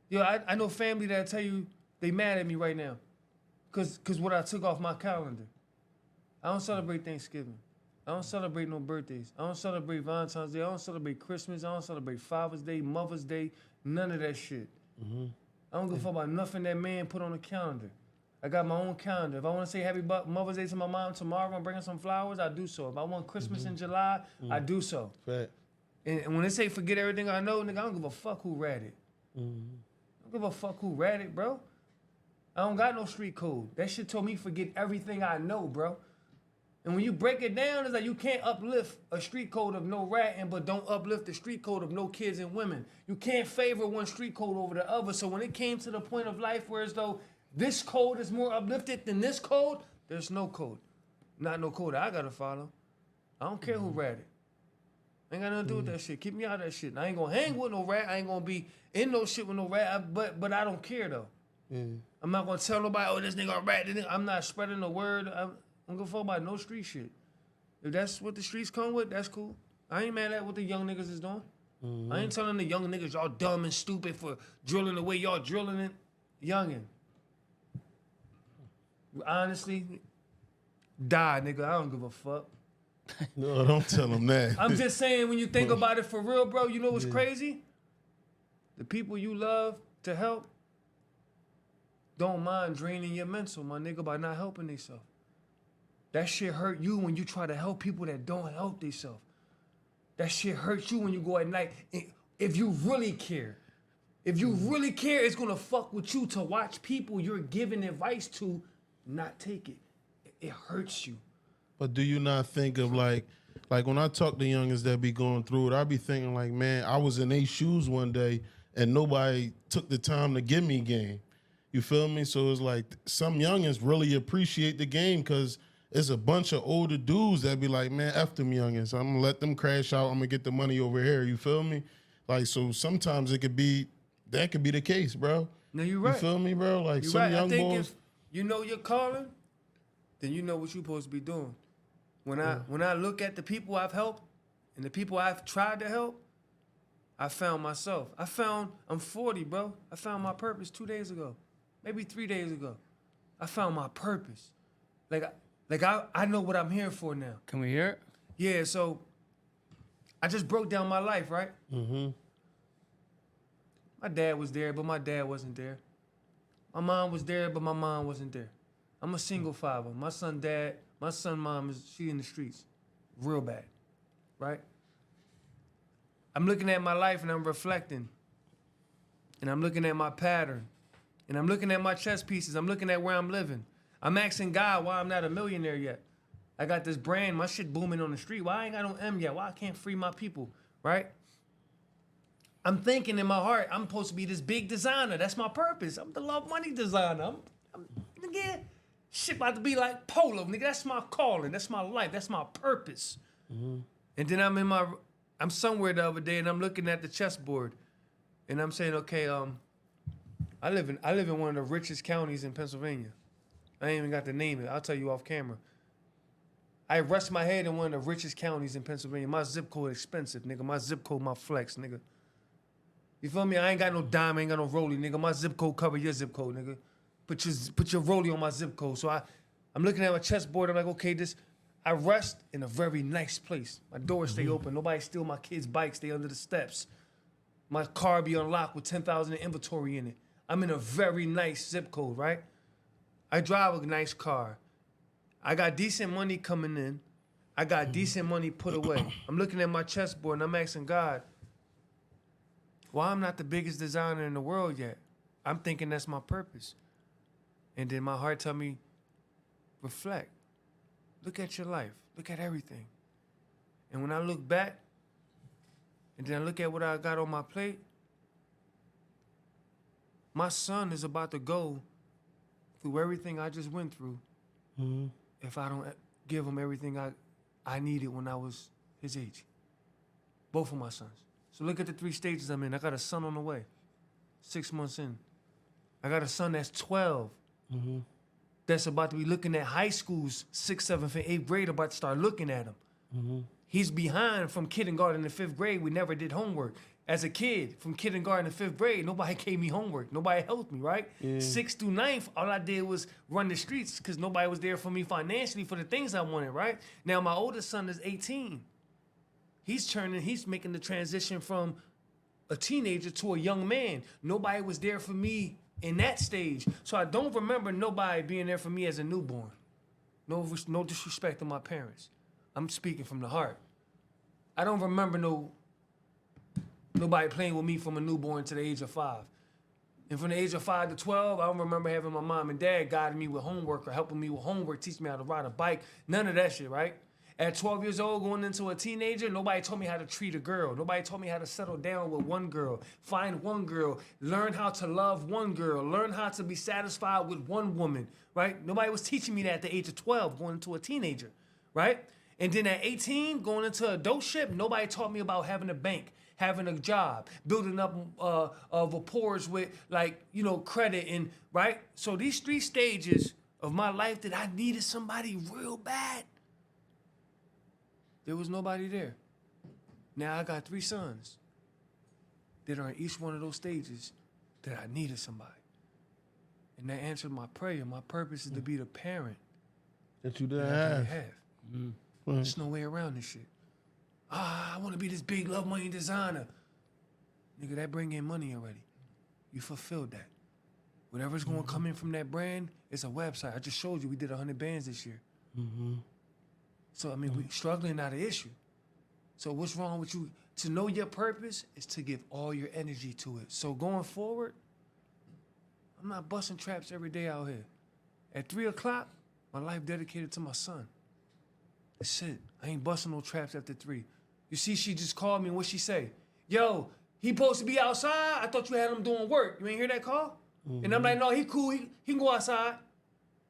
Yo, I know family that tell you they mad at me right now, cause what I took off my calendar. I don't celebrate Thanksgiving. I don't celebrate no birthdays. I don't celebrate Valentine's Day. I don't celebrate Christmas. I don't celebrate Father's Day, Mother's Day, none of that shit. I don't give a fuck about nothing that man put on the calendar. I got my own calendar. If I want to say Happy Mother's Day to my mom tomorrow and bring her some flowers, I do so. If I want Christmas in July, I do so. Right. And when they say forget everything I know, nigga, I don't give a fuck who read it. I don't give a fuck who read it, bro. I don't got no street code. That shit told me forget everything I know, bro. And when you break it down, it's like you can't uplift a street code of no ratting, but don't uplift the street code of no kids and women. You can't favor one street code over the other. So when it came to the point of life where as though this code is more uplifted than this code, there's no code. Not no code that I gotta follow. I don't care who read it. Ain't got nothing to do with that shit. Keep me out of that shit. I ain't gonna hang with no rat. I ain't gonna be in no shit with no rat. But I don't care though. I'm not gonna tell nobody, oh, this nigga a rat. I'm not spreading the word. I don't give a fuck about no street shit. If that's what the streets come with, that's cool. I ain't mad at what the young niggas is doing. I ain't telling the young niggas y'all dumb and stupid for drilling the way y'all drilling it. Youngin'. Honestly, die, nigga. I don't give a fuck. No, don't tell them that. I'm just saying, when you think about it for real, bro, you know what's crazy? The people you love to help don't mind draining your mental, my nigga, by not helping themselves. That shit hurt you when you try to help people that don't help themselves. That shit hurts you when you go at night. If you really care. If you really care, it's gonna fuck with you to watch people you're giving advice to not take it. It hurts you. But do you not think of like when I talk to youngins that be going through it, I be thinking like, man, I was in their shoes one day and nobody took the time to give me game. You feel me? So it's like some youngins really appreciate the game because it's a bunch of older dudes that be like, man, F them youngins. I'm gonna let them crash out. I'm gonna get the money over here. You feel me? Like, so sometimes that could be the case, bro. No, you're right. You feel me, bro? Like You're some right. young I think boys. if you know your calling, then you know what you're supposed to be doing. When I look at the people I've helped and the people I've tried to help, I found myself. I'm 40, bro. I found my purpose 2 days ago, maybe 3 days ago. I found my purpose. I know what I'm here for now. Can we hear it? Yeah, so I just broke down my life, right? My dad was there, but my dad wasn't there. My mom was there, but my mom wasn't there. I'm a single father. My son mom she in the streets. Real bad. Right? I'm looking at my life and I'm reflecting. And I'm looking at my pattern. And I'm looking at my chess pieces. I'm looking at where I'm living. I'm asking God why I'm not a millionaire yet. I got this brand, my shit booming on the street. Why I ain't got no M yet? Why I can't free my people? Right? I'm thinking in my heart, I'm supposed to be this big designer. That's my purpose. I'm the love money designer. Nigga, shit about to be like Polo, nigga. That's my calling. That's my life. That's my purpose. And then I'm somewhere the other day and I'm looking at the chessboard and I'm saying, okay, I live in one of the richest counties in Pennsylvania. I ain't even got to name it. I'll tell you off camera. I rest my head in one of the richest counties in Pennsylvania. My zip code expensive, nigga. My zip code, my flex, nigga. You feel me? I ain't got no dime, I ain't got no rollie, nigga. My zip code cover your zip code, nigga. Put your rollie on my zip code. So I'm looking at my chessboard. I'm like, okay, I rest in a very nice place. My doors stay open. Nobody steal my kids' bikes. They under the steps. My car be unlocked with 10,000 in inventory in it. I'm in a very nice zip code, right? I drive a nice car. I got decent money coming in. I got decent money put away. I'm looking at my chessboard and I'm asking God, why I'm not the biggest designer in the world yet? I'm thinking that's my purpose. And then my heart tell me, reflect. Look at your life. Look at everything. And when I look back, And then I look at what I got on my plate. My son is about to go through everything I just went through if I don't give him everything I needed when I was his age. Both of my sons. So look at the 3 stages I'm in. I got a son on the way, 6 months in. I got a son that's 12, that's about to be looking at high school's 6th, 7th, and 8th grade, about to start looking at him. He's behind from kindergarten to 5th grade. We never did homework. As a kid, from kindergarten to 5th grade, nobody gave me homework. Nobody helped me, right? 6th through 9th, all I did was run the streets because nobody was there for me financially for the things I wanted, right? Now, my oldest son is 18. He's making the transition from a teenager to a young man. Nobody was there for me in that stage. So I don't remember nobody being there for me as a newborn. No disrespect to my parents. I'm speaking from the heart. I don't remember nobody playing with me from a newborn to the age of 5. And from the age of 5 to 12, I don't remember having my mom and dad guiding me with homework or helping me with homework, teaching me how to ride a bike. None of that shit, right? At 12 years old, going into a teenager, nobody told me how to treat a girl. Nobody told me how to settle down with one girl, find one girl, learn how to love one girl, learn how to be satisfied with one woman, right? Nobody was teaching me that at the age of 12, going into a teenager, right? And then at 18, going into adultship, nobody taught me about having a bank, having a job, building up rapport with, credit and, right? So these 3 stages of my life that I needed somebody real bad, there was nobody there. Now I got 3 sons that are in each one of those stages that I needed somebody. And that answered my prayer. My purpose is to be the parent that you didn't that I have. didn't have. There's no way around this shit. I want to be this big love money designer. Nigga, that bring in money already. You fulfilled that. Whatever's going to come in from that brand, it's a website. I just showed you we did 100 bands this year. So, I mean, we struggling not an issue. So what's wrong with you? To know your purpose is to give all your energy to it. So going forward, I'm not busting traps every day out here. At 3 o'clock, my life dedicated to my son. That's it. I ain't busting no traps after 3. You see, she just called me and what she say? Yo, he supposed to be outside? I thought you had him doing work. You ain't hear that call? And I'm like, no, he cool. He can go outside.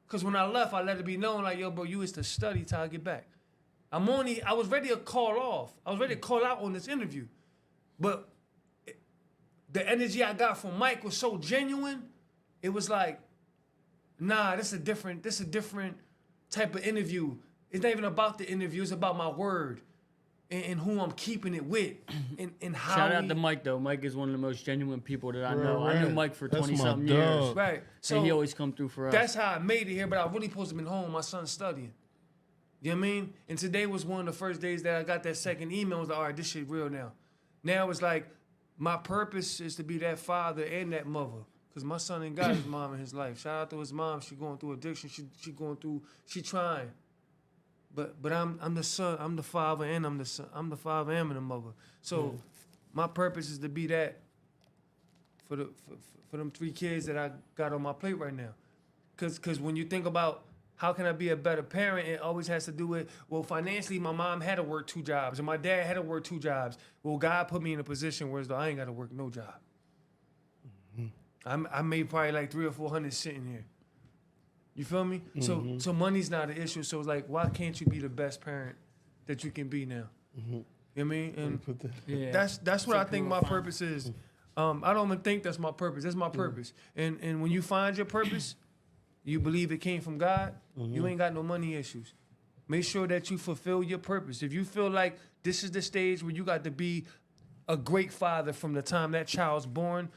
Because when I left, I let it be known, like, yo, bro, you is to study till I get back. I was ready to call off. I was ready to call out on this interview. But the energy I got from Mike was so genuine. It was like, nah, this is a different type of interview. It's not even about the interview. It's about my word and who I'm keeping it with and how. Shout out to Mike, though. Mike is one of the most genuine people that I know. Right. I knew Mike for That's 20-something my dog. years. Right. So and he always come through for us. that's how I made it here, but I really supposed to have been home. My son's studying. You know what I mean? And today was one of the first days that I got that second email. I was like, all right, this shit real now. Now it's like, my purpose is to be that father and that mother. Because my son ain't got his mom in his life. Shout out to his mom. She going through addiction. She trying. But I'm the son, I'm the father, and I'm the son. I'm the father and the mother. So my purpose is to be that for them 3 kids that I got on my plate right now. Cause when you think about how can I be a better parent, it always has to do with, well, financially, my mom had to work 2 jobs, and my dad had to work 2 jobs. Well, God put me in a position where I ain't got to work no job. I made probably like 300 or 400 sitting here. You feel me? So money's not an issue. So it's like, why can't you be the best parent that you can be now? You know what I mean? And Yeah. that's what I think my purpose is. I don't even think that's my purpose. That's my purpose. And when you find your purpose, you believe it came from God, you ain't got no money issues. Make sure that you fulfill your purpose. If you feel like this is the stage where you got to be a great father from the time that child's born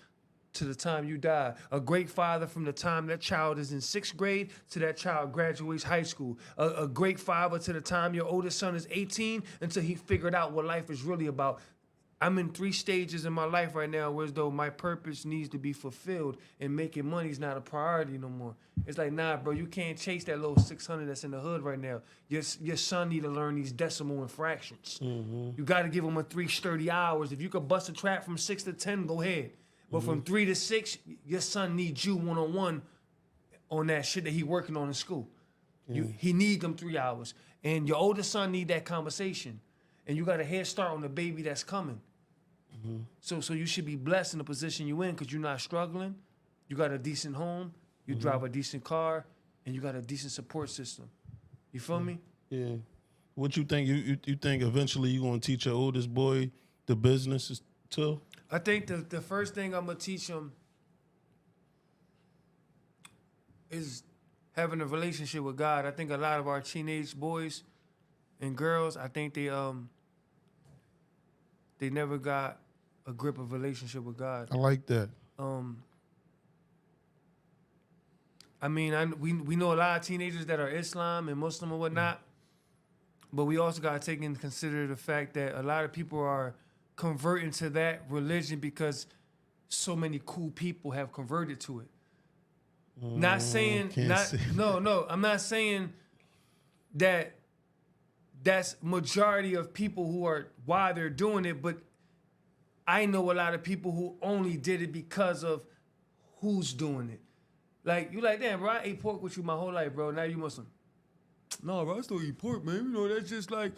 to the time you die, a great father from the time that child is in 6th grade to that child graduates high school, a great father to the time your oldest son is 18 until he figured out what life is really about. I'm in 3 stages in my life right now where as though my purpose needs to be fulfilled and making money is not a priority no more. It's like, nah, bro, you can't chase that little 600 that's in the hood right now. Your son need to learn these decimal and fractions. You got to give him a 3 sturdy hours. If you could bust a trap from 6 to 10, go ahead. But from 3 to 6, your son needs you one-on-one on that shit that he working on in school. He need them 3 hours. And your older son need that conversation. And you got a head start on the baby that's coming. So you should be blessed in the position you in because you're not struggling. You got a decent home. You drive a decent car, and you got a decent support system. You feel me? Yeah. What you think? You think eventually you're gonna teach your oldest boy the business too? I think the first thing I'm gonna teach him is having a relationship with God. I think a lot of our teenage boys and girls, I think they never got a grip of relationship with God. I like that. I mean, we know a lot of teenagers that are Islam and Muslim and whatnot, but we also got to take into consider the fact that a lot of people are converting to that religion because so many cool people have converted to it. Not saying, no, I'm not saying that that's majority of people who are why they're doing it, but I know a lot of people who only did it because of who's doing it. Like, you like, damn, bro, I ate pork with you my whole life, bro. Now you Muslim. No, bro, I still eat pork, man. You know, that's just like,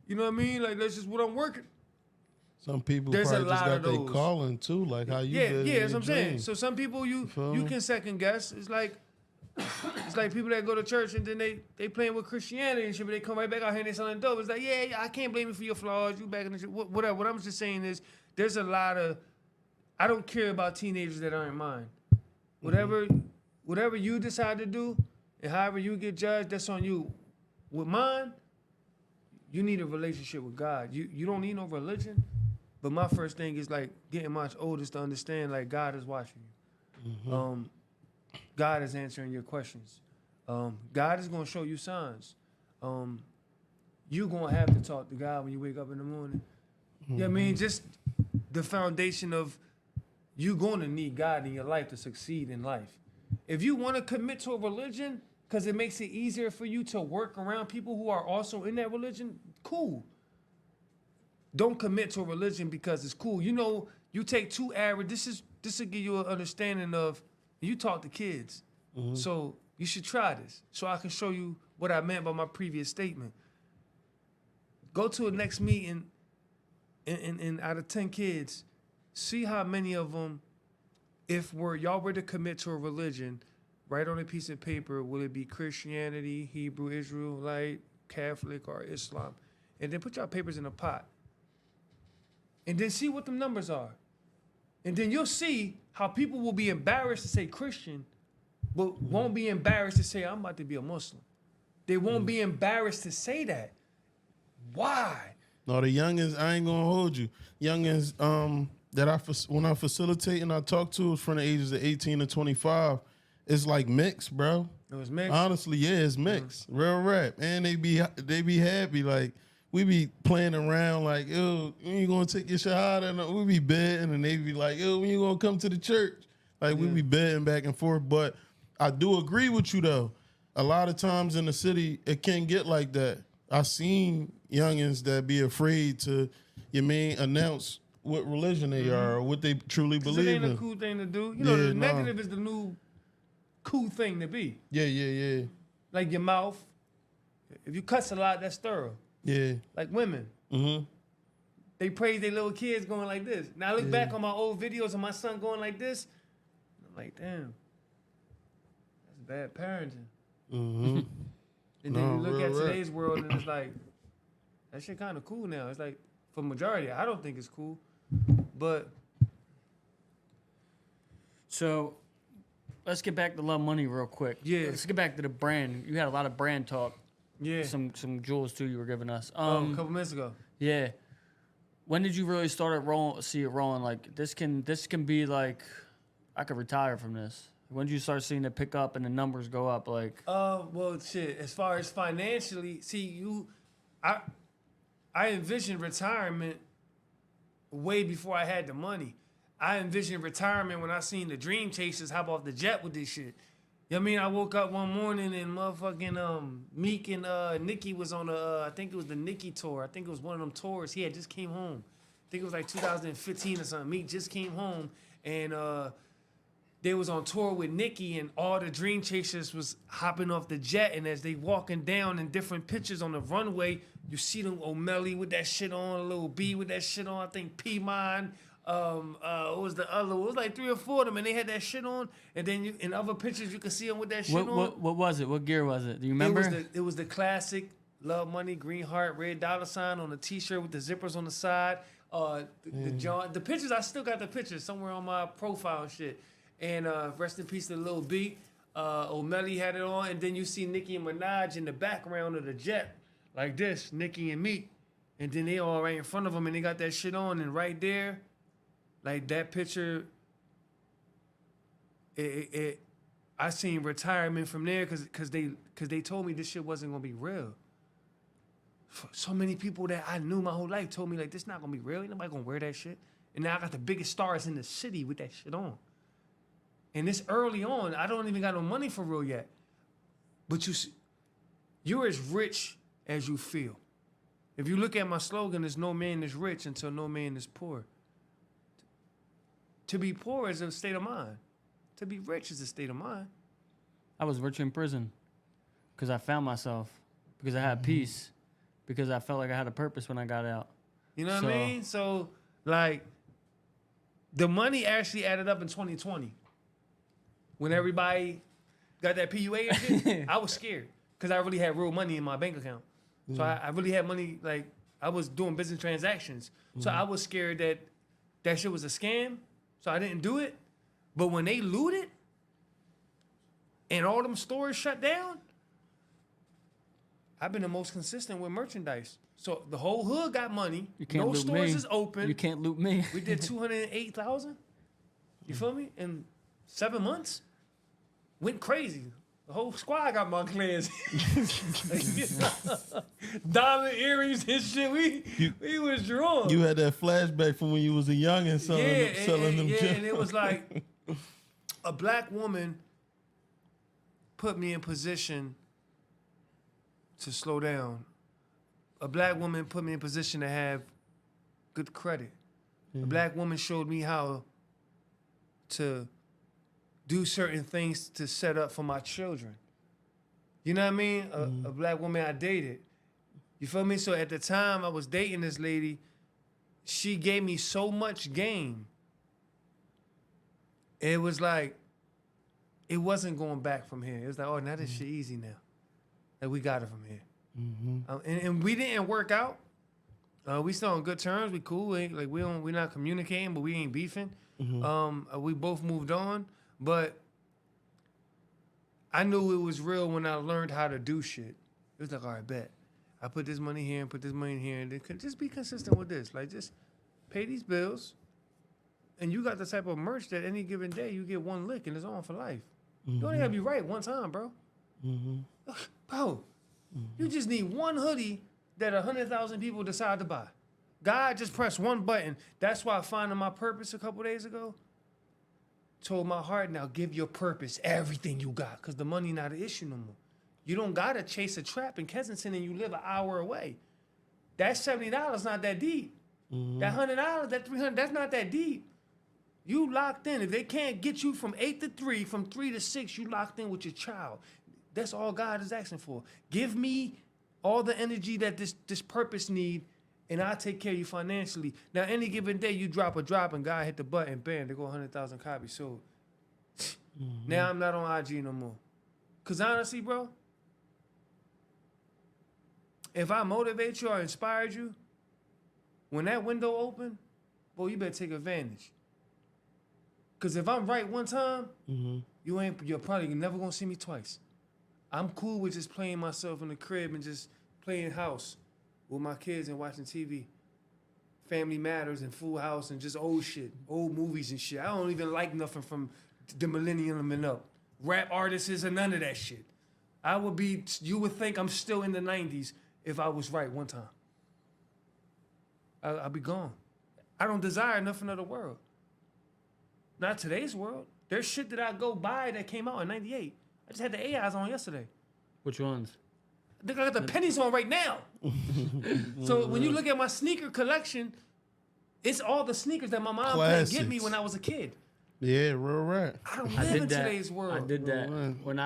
you know what I mean? Like, that's just what I'm working. Some people There's probably a just lot got of their those. calling too, like how you did. Yeah, in that's your what I'm saying. dream. So some people you me? can second guess. It's like people that go to church and then they playing with Christianity and shit, but they come right back out here and they selling dope. It's like, yeah, I can't blame you for your flaws. You back in the shit. Whatever. What I'm just saying is there's a lot of, I don't care about teenagers that aren't mine. Whatever you decide to do and however you get judged, that's on you. With mine, you need a relationship with God. You don't need no religion. But my first thing is like getting my oldest to understand like God is watching you. God is answering your questions. God is gonna show you signs. You gonna have to talk to God when you wake up in the morning. You know what I mean? Just the foundation of you gonna need God in your life to succeed in life. If you wanna commit to a religion because it makes it easier for you to work around people who are also in that religion, cool. Don't commit to a religion because it's cool. You know, you take two average. This will give you an understanding of. You talk to kids, so you should try this. So I can show you what I meant by my previous statement. Go to a next meeting, and out of 10 kids, see how many of them, if y'all were to commit to a religion, write on a piece of paper, will it be Christianity, Hebrew, Israelite, Catholic, or Islam, and then put y'all papers in a pot. And then see what the numbers are. And then you'll see how people will be embarrassed to say Christian, but won't be embarrassed to say, I'm about to be a Muslim. They won't be embarrassed to say that. Why? No, the youngins, I ain't gonna hold you. Youngins, when I facilitate and I talk to is from the ages of 18 to 25, it's like mixed, bro. It was mixed. Honestly, yeah, it's mixed. Real rap. And they be happy, like, we be playing around like, yo, when you gonna take your shahada? And we be betting, and they be like, yo, when you gonna come to the church? Like, we be betting back and forth. But I do agree with you, though. A lot of times in the city, it can get like that. I seen youngins that be afraid to, announce what religion they are or what they truly believe it ain't in. a cool thing to do. You know, the negative is the new cool thing to be. Yeah. Like your mouth. If you cuss a lot, that's thorough. Yeah. Like women. They praise their little kids going like this. Now I look back on my old videos of my son going like this. I'm like, damn, that's bad parenting. And then you look at today's world and it's like, that shit kind of cool now. It's like, for majority, I don't think it's cool. But. So let's get back to Love Money real quick. Yeah. Let's get back to the brand. You had a lot of brand talk. Yeah. Some jewels too you were giving us. A couple minutes ago. Yeah. When did you really start see it rolling? Like this can be like, I could retire from this. When did you start seeing it pick up and the numbers go up? Like, well, shit. As far as financially, I envisioned retirement way before I had the money. I envisioned retirement when I seen the Dream Chasers hop off the jet with this shit. You know what I mean? I woke up one morning and motherfucking Meek and Nicki was on I think it was the Nicki tour. I think it was one of them tours. He had just came home. I think it was like 2015 or something. Meek just came home and they was on tour with Nicki, and all the Dream Chasers was hopping off the jet, and as they walking down in different pictures on the runway, you see them O'Malley with that shit on, Lil B with that shit on, I think P-Mon, what was the other? It was like 3 or 4 of them, and they had that shit on. And then in other pictures, you could see them with that shit on. What was it? What gear was it? Do you remember? It was the classic Love Money, green heart, red dollar sign on the T-shirt with the zippers on the side. The pictures, I still got the pictures somewhere on my profile and shit. And rest in peace to Lil B. O'Malley had it on, and then you see Nicki and Minaj in the background of the jet, like this, Nicki and Meek. And then they all right in front of them, and they got that shit on, and right there, like that picture, I seen retirement from there because they told me this shit wasn't gonna be real. So many people that I knew my whole life told me like this not gonna be real. Ain't nobody gonna wear that shit. And now I got the biggest stars in the city with that shit on. And this early on, I don't even got no money for real yet. But you're as rich as you feel. If you look at my slogan, there's no man is rich until no man is poor. To be poor is a state of mind. To be rich is a state of mind. I was rich in prison because I found myself, because I had peace, because I felt like I had a purpose when I got out. You know what I mean? So, like, the money actually added up in 2020. When everybody got that PUA and shit, I was scared because I really had real money in my bank account. So I really had money, like, I was doing business transactions. So I was scared that that shit was a scam. So I didn't do it. But when they looted and all them stores shut down, I've been the most consistent with merchandise. So the whole hood got money. You can't no loot stores me. is open. You can't loot me. We did 208,000. You feel me? In 7 months. Went crazy. The whole squad got my clans. Diamond earrings and shit. We was drawn. You had that flashback from when you was a young and selling them. Yeah, and it was like a black woman put me in position to slow down. A black woman put me in position to have good credit. A black woman showed me how to do certain things to set up for my children. You know what I mean? A black woman I dated. You feel me? So at the time I was dating this lady, she gave me so much game. It was like, it wasn't going back from here. It was like, oh, now this shit easy now. Like, we got it from here. And we didn't work out. We still on good terms. We cool. We're not communicating, but we ain't beefing. We both moved on. But I knew it was real when I learned how to do shit. It was like, all right, bet. I put this money here and put this money here, and then just be consistent with this. Like, just pay these bills, and you got the type of merch that any given day you get one lick and it's on for life. You only gotta be right one time, bro. Bro, you just need one hoodie that 100,000 people decide to buy. God just pressed one button. That's why finding my purpose a couple days ago told my heart, now give your purpose everything you got, because the money not an issue no more. You don't got to chase a trap in Kensington and you live an hour away. That $70 not that deep. That $100, that $300, that's not that deep. You locked in. If they can't get you from 8 to 3, from 3 to 6, you locked in with your child. That's all God is asking for. Give me all the energy that this purpose need, and I'll take care of you financially. Now, any given day, you drop a drop, and God hit the button, bam, there go 100,000 copies sold. Now I'm not on IG no more. Because honestly, bro, if I motivate you or inspired you, when that window open, boy, you better take advantage. Because if I'm right one time, you're probably never going to see me twice. I'm cool with just playing myself in the crib and just playing house with my kids and watching TV. Family Matters and Full House and just old shit, old movies and shit. I don't even like nothing from the millennium and up. Rap artists and none of that shit. You would think I'm still in the 90s if I was right one time. I'll be gone. I don't desire nothing of the world. Not today's world. There's shit that I go buy that came out in 98. I just had the AIs on yesterday. Which ones? I got the pennies on right now. So when you look at my sneaker collection, it's all the sneakers that my mom couldn't get me when I was a kid. Yeah, real rap. I don't I live did in that. today's world. I did that. right. When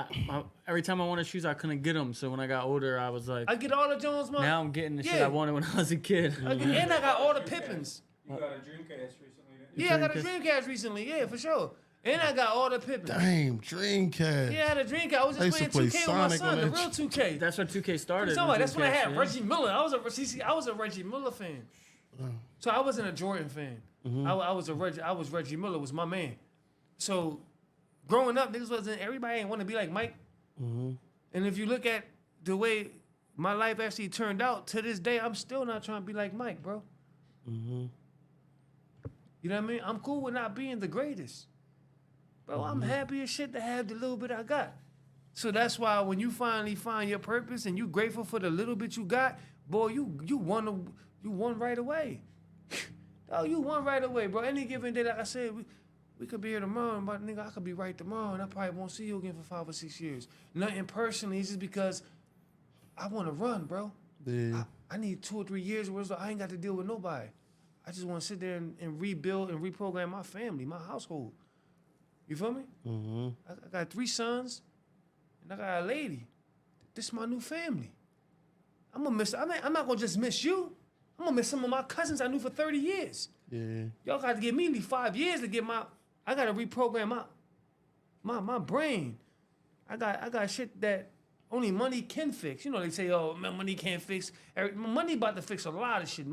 every time I wanted shoes, I couldn't get them. So when I got older, I was like, I get all the Jones, man. now I'm getting the shit Yeah. I wanted when I was a kid. And I got all the Pippins. You got a Dreamcast recently, didn't you? Yeah, I got a Dreamcast recently. Yeah, for sure. And I got all the Pippins. Damn, Dreamcast. Yeah, I had a Dreamcast. I was I just used playing to play 2K with my Sonic son, on the that real 2K. That's where 2K started. Somebody, that's when I Dreamcast, had yeah. Reggie Miller. I was a Reggie Miller fan. So I wasn't a Jordan fan. I was Reggie Miller was my man. So growing up, everybody ain't want to be like Mike. And if you look at the way my life actually turned out, to this day, I'm still not trying to be like Mike, bro. You know what I mean? I'm cool with not being the greatest. Bro, I'm happy as shit to have the little bit I got. So that's why when you finally find your purpose and you grateful for the little bit you got, boy, you won right away. Oh, you won right away, bro. Any given day, like I said, we could be here tomorrow, but nigga, I could be right tomorrow, and I probably won't see you again for 5 or 6 years. Nothing personally, it's just because I want to run, bro. Yeah. I need 2 or 3 years where I ain't got to deal with nobody. I just want to sit there and rebuild and reprogram my family, my household. You feel me? I got 3 sons, and I got a lady. This is my new family. I'm not gonna just miss you. I'm gonna miss some of my cousins I knew for 30 years. Yeah. Y'all got to give me 5 years to get I gotta reprogram my brain. I got shit that only money can fix. You know, they say, oh, man, money can't fix. Money about to fix a lot of shit.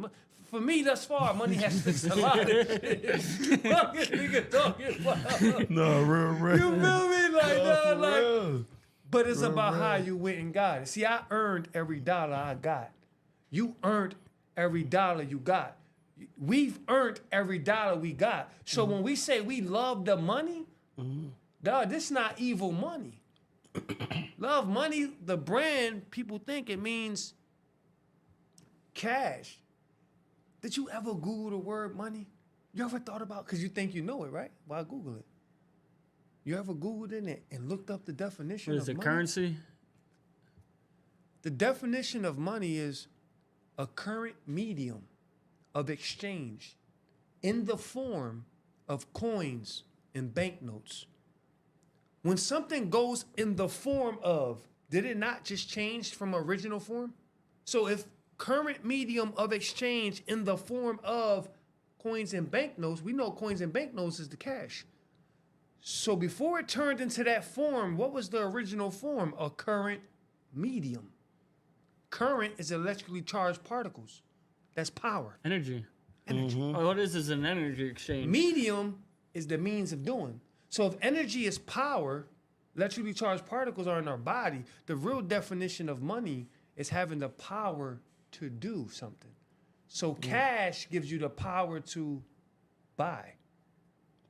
For me, thus far, money has fixed a lot of shit. Fuck it, nigga talking about. No, real. You feel me? For Like, real. but it's about how you went and got it. See, I earned every dollar I got. You earned every dollar you got. We've earned every dollar we got. So when we say we love the money, dog, this not evil money. Love money, the brand, people think it means cash. Did you ever Google the word money? You ever thought about, because you think you know it, right? Why Google it? You ever Googled it and looked up the definition What of is it, money? currency? The definition of money is a current medium of exchange in the form of coins and banknotes. When something goes in the form of, did it not just change from original form? So if current medium of exchange in the form of coins and banknotes, we know coins and banknotes is the cash. So before it turned into that form, what was the original form? A current medium. Current is electrically charged particles. That's power. Energy. Energy. Oh, what is an energy exchange? Medium is the means of doing. So if energy is power, electrically charged particles are in our body. The real definition of money is having the power to do something. So cash gives you the power to buy.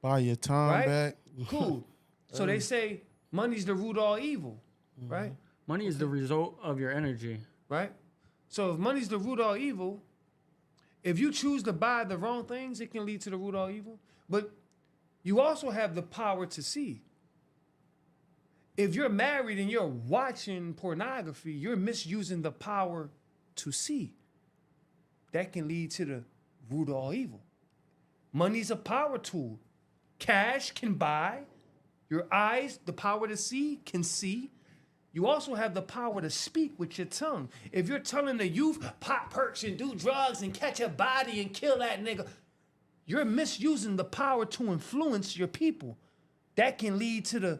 Buy your time Right? back. Cool. So they say money's the root of all evil, right? Money is the result of your energy. Right? So if money's the root of all evil, if you choose to buy the wrong things, it can lead to the root of all evil. But you also have the power to see. If you're married and you're watching pornography, you're misusing the power to see. That can lead to the root of all evil. Money's a power tool. Cash can buy. Your eyes, the power to see, can see. You also have the power to speak with your tongue. If you're telling the youth, pop perks and do drugs and catch a body and kill that nigga, you're misusing the power to influence your people. That can lead to the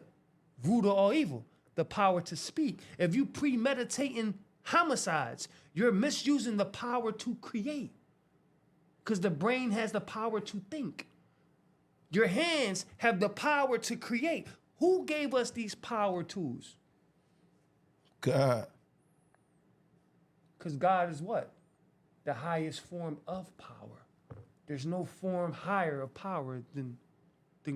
root of all evil, the power to speak. If you premeditating homicides, you're misusing the power to create. Because the brain has the power to think. Your hands have the power to create. Who gave us these power tools? God. Because God is what? The highest form of power. There's no form higher of power than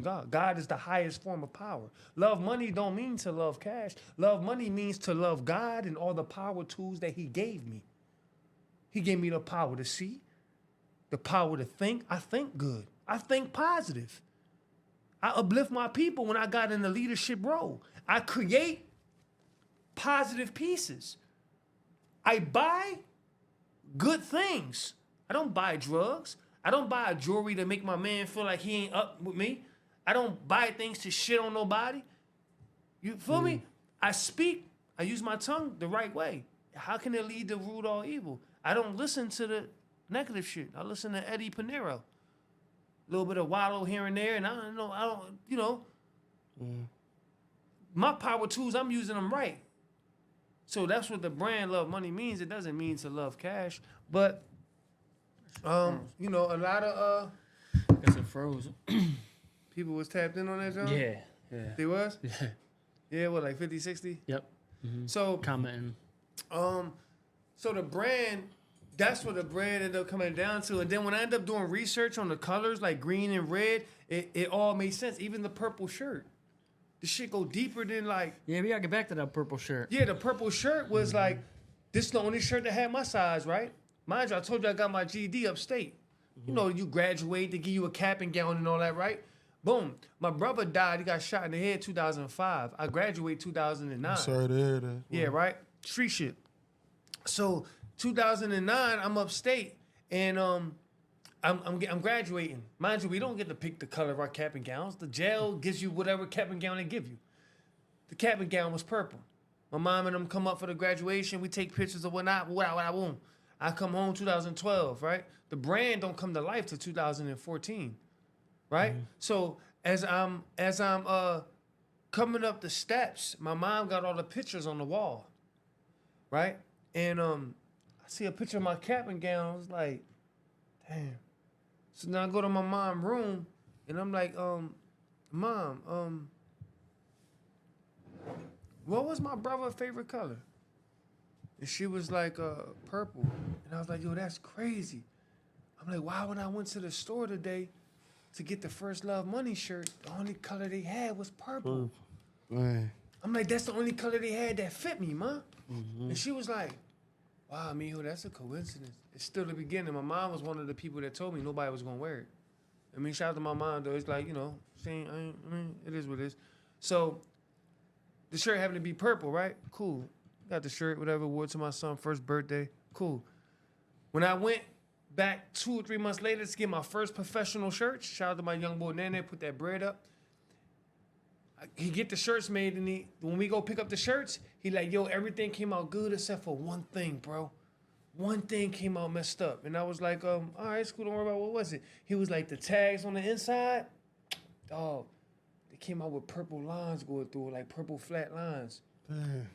God. God is the highest form of power. Love money don't mean to love cash. Love money means to love God and all the power tools that he gave me. He gave me the power to see, the power to think. I think good. I think positive. I uplift my people when I got in the leadership role. I create positive pieces. I buy good things. I don't buy drugs. I don't buy jewelry to make my man feel like he ain't up with me. I don't buy things to shit on nobody. You feel me? I speak, I use my tongue the right way. How can it lead to root all evil? I don't listen to the negative shit. I listen to Eddie Pinero. A little bit of wallow here and there, and I don't, my power tools, I'm using them right. So that's what the brand Love Money means. It doesn't mean to love cash, but a lot of Guess it froze. people was tapped in on that, John. Yeah. They was? Yeah. Yeah, what, like 50, 60? Yep. So Commenting. so the brand, that's what the brand ended up coming down to. And then when I ended up doing research on the colors, like green and red, it all made sense. Even the purple shirt. The shit go deeper than like... Yeah, we gotta get back to that purple shirt. Yeah, the purple shirt was like, this is the only shirt that had my size, right? Mind you, I told you I got my GED upstate. You know, you graduate, they give you a cap and gown and all that, right? Boom. My brother died. He got shot in the head 2005. I graduated 2009. Sorry to hear that. Yeah, right? Street shit. So 2009, I'm upstate, and I'm graduating. Mind you, we don't get to pick the color of our cap and gowns. The jail gives you whatever cap and gown they give you. The cap and gown was purple. My mom and them come up for the graduation. We take pictures of whatnot. Boom. I come home 2012, right? The brand don't come to life till 2014, right? So as I'm coming up the steps, my mom got all the pictures on the wall, right? And I see a picture of my cap and gown. I was like, damn. So now I go to my mom's room, and I'm like, Mom, what was my brother's favorite color? And she was like, purple. And I was like, yo, that's crazy. I'm like, why when I went to the store today to get the First Love Money shirt, the only color they had was purple. Man. I'm like, that's the only color they had that fit me, ma. And she was like, wow, mijo, that's a coincidence. It's still the beginning. My mom was one of the people that told me nobody was gonna wear it. I mean, shout out to my mom though. It's like, it is what it is. So the shirt happened to be purple, right? Cool. Got the shirt, whatever, wore it to my son's first birthday. Cool. When I went back 2 or 3 months later to get my first professional shirt, shout out to my young boy Nene, put that bread up. He get the shirts made, and when we go pick up the shirts, he like, yo, everything came out good except for one thing, bro. One thing came out messed up. And I was like, all right, it's cool, don't worry about what was it. He was like, the tags on the inside, dog, they came out with purple lines going through it, like purple flat lines. Damn.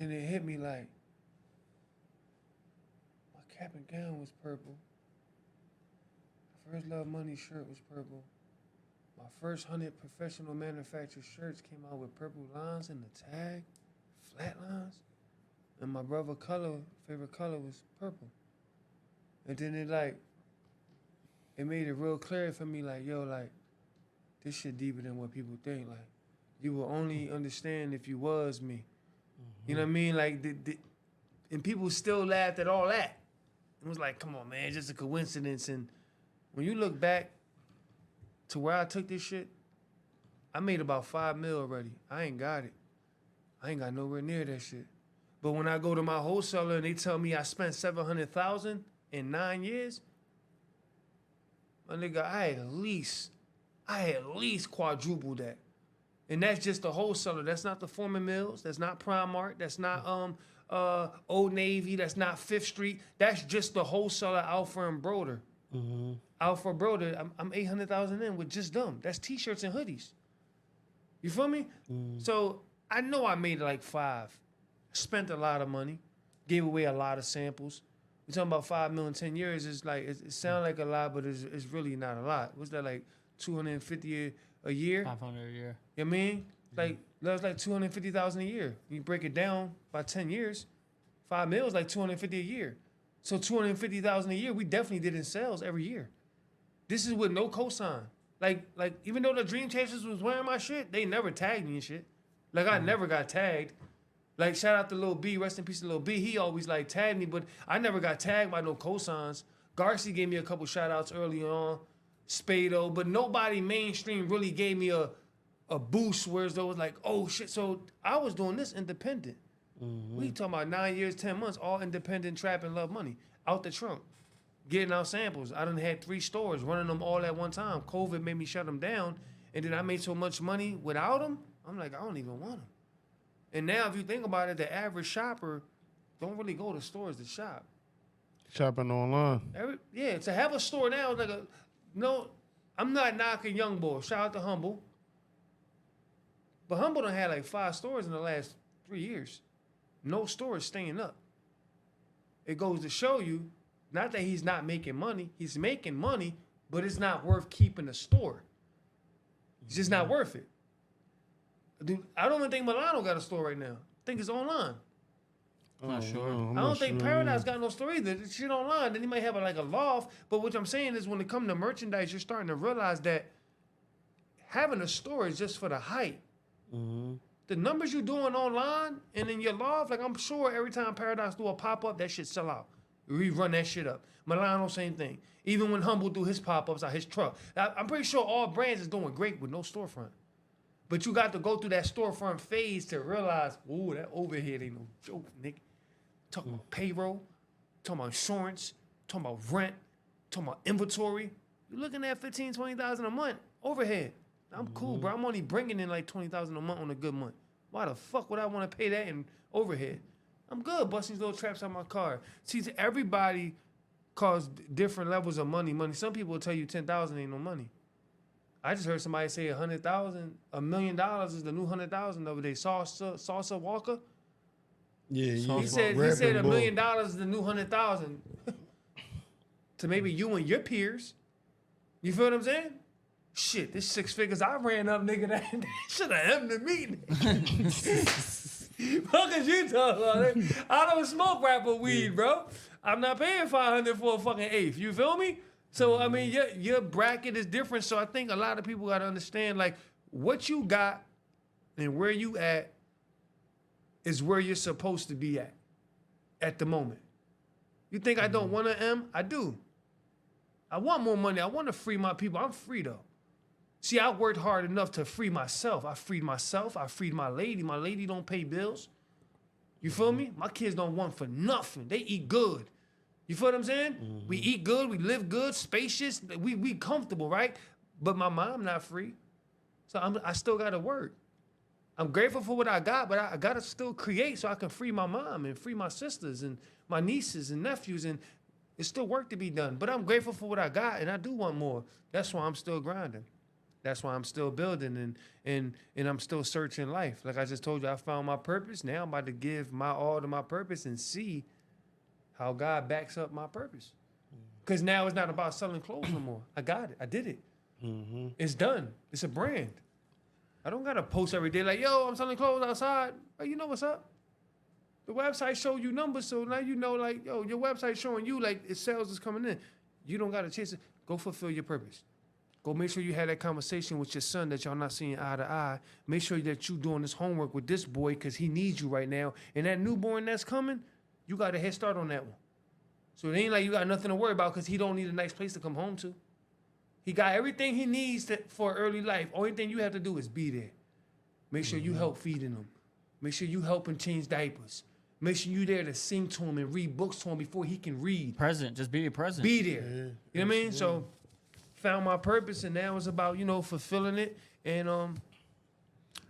And then it hit me like, my cap and gown was purple. My First Love Money shirt was purple. My first 100 professional manufactured shirts came out with purple lines in the tag, flat lines. And my brother's favorite color was purple. And then it made it real clear for me, like, yo, like, this shit deeper than what people think. Like, you will only understand if you was me. You know what I mean? Like, and people still laughed at all that. It was like, come on, man, just a coincidence. And when you look back to where I took this shit, I made about $5 million already. I ain't got it. I ain't got nowhere near that shit. But when I go to my wholesaler and they tell me I spent $700,000 in 9 years, my nigga, I at least quadrupled that. And that's just the wholesaler. That's not the Foreman Mills. That's not Primark. That's not Old Navy. That's not Fifth Street. That's just the wholesaler, Alpha and Broder. Alpha Broder, I'm 800,000 in with just them. That's t-shirts and hoodies. You feel me? So I know I made like 5. Spent a lot of money. Gave away a lot of samples. We're talking about 5 million in 10 years. It's like it sounds like a lot, but it's really not a lot. What's that, like 250 a year? 500 a year. You know what I mean? Like that's like 250,000 a year. You break it down by 10 years, 5 mil is like 250 a year. So 250,000 a year, we definitely did in sales every year. This is with no cosign. Like even though the Dream Chasers was wearing my shit, they never tagged me and shit. Like I never got tagged. Like shout out to Lil B, rest in peace to Lil B. He always like tagged me, but I never got tagged by no cosigns. Garcia gave me a couple shout outs early on, Spado, but nobody mainstream really gave me a boost where it was like, oh shit. So I was doing this independent. We talking about 9 years, 10 months, all independent, trap and Love Money out the trunk. getting out samples. I done had 3 stores, running them all at one time. COVID made me shut them down. And then I made so much money without them, I'm like, I don't even want them. And now if you think about it, the average shopper don't really go to stores to shop. Shopping online. To have a store now is like I'm not knocking Young Boy. Shout out to Humble. But Humble done had like 5 stores in the last 3 years. No store is staying up. It goes to show you, not that he's not making money. He's making money, but it's not worth keeping a store. It's just not worth it. Dude, I don't even think Milano got a store right now. I think it's online. Not sure. I don't think Paradise got no store either. It's shit online. Then he might have a loft. But what I'm saying is when it comes to merchandise, you're starting to realize that having a store is just for the hype. Mm-hmm. The numbers you're doing online and in your loft, like I'm sure every time Paradise do a pop-up, that shit sell out. We run that shit up. Milano, same thing. Even when Humble do his pop-ups out his truck. I'm pretty sure all brands is doing great with no storefront. But you got to go through that storefront phase to realize, ooh, that overhead ain't no joke, nigga. Talking about payroll, talking about insurance, talking about rent, talking about inventory. You're looking at $15,000, $20,000 a month overhead. I'm cool, bro. I'm only bringing in like $20,000 a month on a good month. Why the fuck would I want to pay that in overhead? I'm good busting these little traps out my car. See, everybody cause different levels of money. Some people will tell you 10,000 ain't no money. I just heard somebody say 100,000, $1 million is the new 100,000 the other day. Salsa Walker. Yeah, He said $1 million is the new 100,000 to maybe you and your peers. You feel what I'm saying? Shit, this 6 figures I ran up, nigga. That should have happened to me. Fuck is you talking about? I don't smoke rapper weed, bro. I'm not paying $500 for a fucking eighth. You feel me? So I mean, your bracket is different. So I think a lot of people got to understand, like, what you got and where you at is where you're supposed to be at the moment. You think I don't want to M? I do. I want more money. I want to free my people. I'm free though. See, I worked hard enough to free myself. I freed myself. I freed my lady. My lady don't pay bills. You feel me? My kids don't want for nothing. They eat good. You feel what I'm saying? Mm-hmm. We eat good. We live good. Spacious. We comfortable, right? But my mom not free. So I still got to work. I'm grateful for what I got, but I got to still create so I can free my mom and free my sisters and my nieces and nephews. And it's still work to be done. But I'm grateful for what I got, and I do want more. That's why I'm still grinding. That's why I'm still building and I'm still searching life. Like I just told you, I found my purpose. Now I'm about to give my all to my purpose and see how God backs up my purpose. Because now it's not about selling clothes no more. I got it. I did it. Mm-hmm. It's done. It's a brand. I don't got to post every day like, yo, I'm selling clothes outside. Like, you know what's up? The website show you numbers, so now you know, like, yo, your website showing you, like, it sales is coming in. You don't got to chase it. Go fulfill your purpose. Go make sure you had that conversation with your son that y'all not seeing eye to eye. Make sure that you doing this homework with this boy because he needs you right now. And that newborn that's coming, you got a head start on that one. So it ain't like you got nothing to worry about because he don't need a nice place to come home to. He got everything he needs for early life. Only thing you have to do is be there. Make sure you help feeding him. Make sure you help him change diapers. Make sure you there to sing to him and read books to him before he can read. Present. Just be present. Be there. Yeah. You know what I mean? So found my purpose, and now it's about, fulfilling it. And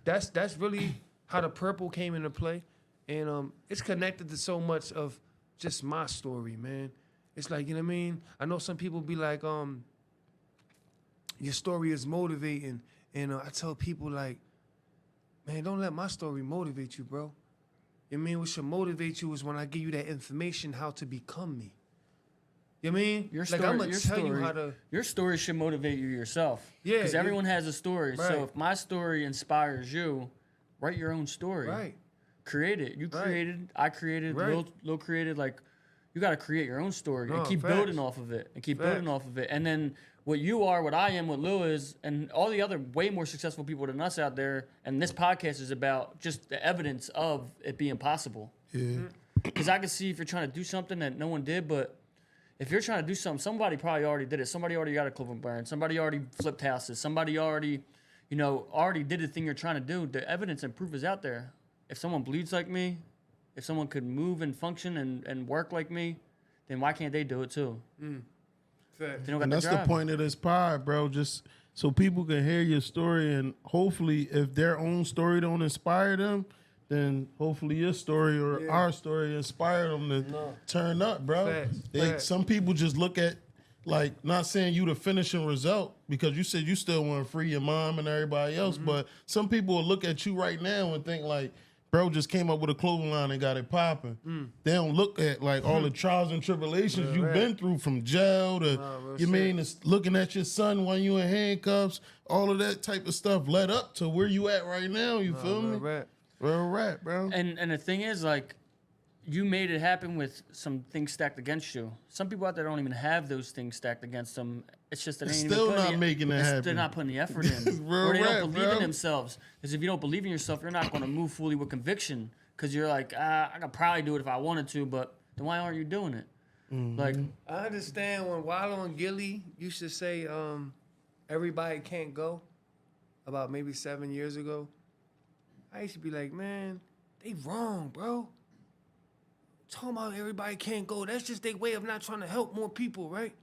that's really how the purple came into play. And it's connected to so much of just my story, man. It's like, you know what I mean? I know some people be like, your story is motivating. And I tell people, like, man, don't let my story motivate you, bro. You know what I mean? What should motivate you is when I give you that information how to become me. You know what I mean? Your story, like, I'm going to tell you how to... Your story should motivate you yourself. Yeah. Because everyone has a story. Right. So if my story inspires you, write your own story. Right. Create it. You created, I created, Right. Lil created. Like, you got to create your own story and keep facts. building off of it. And keep Facts. building off of it. And then what you are, what I am, what Lil is, and all the other way more successful people than us out there, and this podcast is about just the evidence of it being possible. Yeah. Because I can see if you're trying to do something that no one did, but if you're trying to do something, somebody probably already did it. Somebody already got a Cleveland brand. Somebody already flipped houses. Somebody already, already did the thing you're trying to do. The evidence and proof is out there. If someone bleeds like me, if someone could move and function and work like me, then why can't they do it too? Fact. They don't got And the that's the drive. point of this pod, bro. Just so people can hear your story, and hopefully, if their own story don't inspire them, then hopefully your story or our story inspire them to turn up, bro. Facts. Some people just look at, like, not saying you the finishing result, because you said you still want to free your mom and everybody else, but some people will look at you right now and think like, bro just came up with a clothing line and got it popping. They don't look at like all the trials and tribulations you've been through, from jail to, it's looking at your son while you in handcuffs, all of that type of stuff led up to where you at right now. You feel me? Real rap, bro. And the thing is, like, you made it happen with some things stacked against you. Some people out there don't even have those things stacked against them. It's just that they ain't even Still putting not making it happen. They're not putting the effort in. Real Or they rap, don't believe bro. in themselves. Because if you don't believe in yourself, you're not going to move fully with conviction. Because you're like, I could probably do it if I wanted to, but then why aren't you doing it? Like, I understand when Wallow and Gilly used to say, everybody can't go, about maybe 7 years ago. I used to be like, man, they wrong, bro. Talking about everybody can't go. That's just their way of not trying to help more people, right?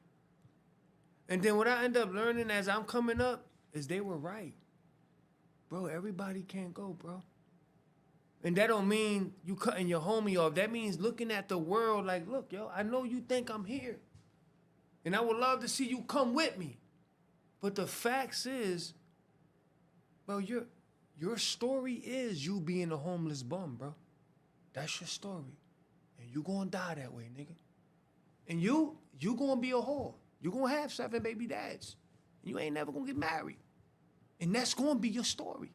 And then what I end up learning as I'm coming up is they were right. Bro, everybody can't go, bro. And that don't mean you cutting your homie off. That means looking at the world like, look, yo, I know you think I'm here. And I would love to see you come with me. But the facts is, bro, your story is you being a homeless bum, bro. That's your story. And you gonna die that way, nigga. And you gonna be a whore. You gonna have 7 baby dads. And you ain't never gonna get married. And that's gonna be your story.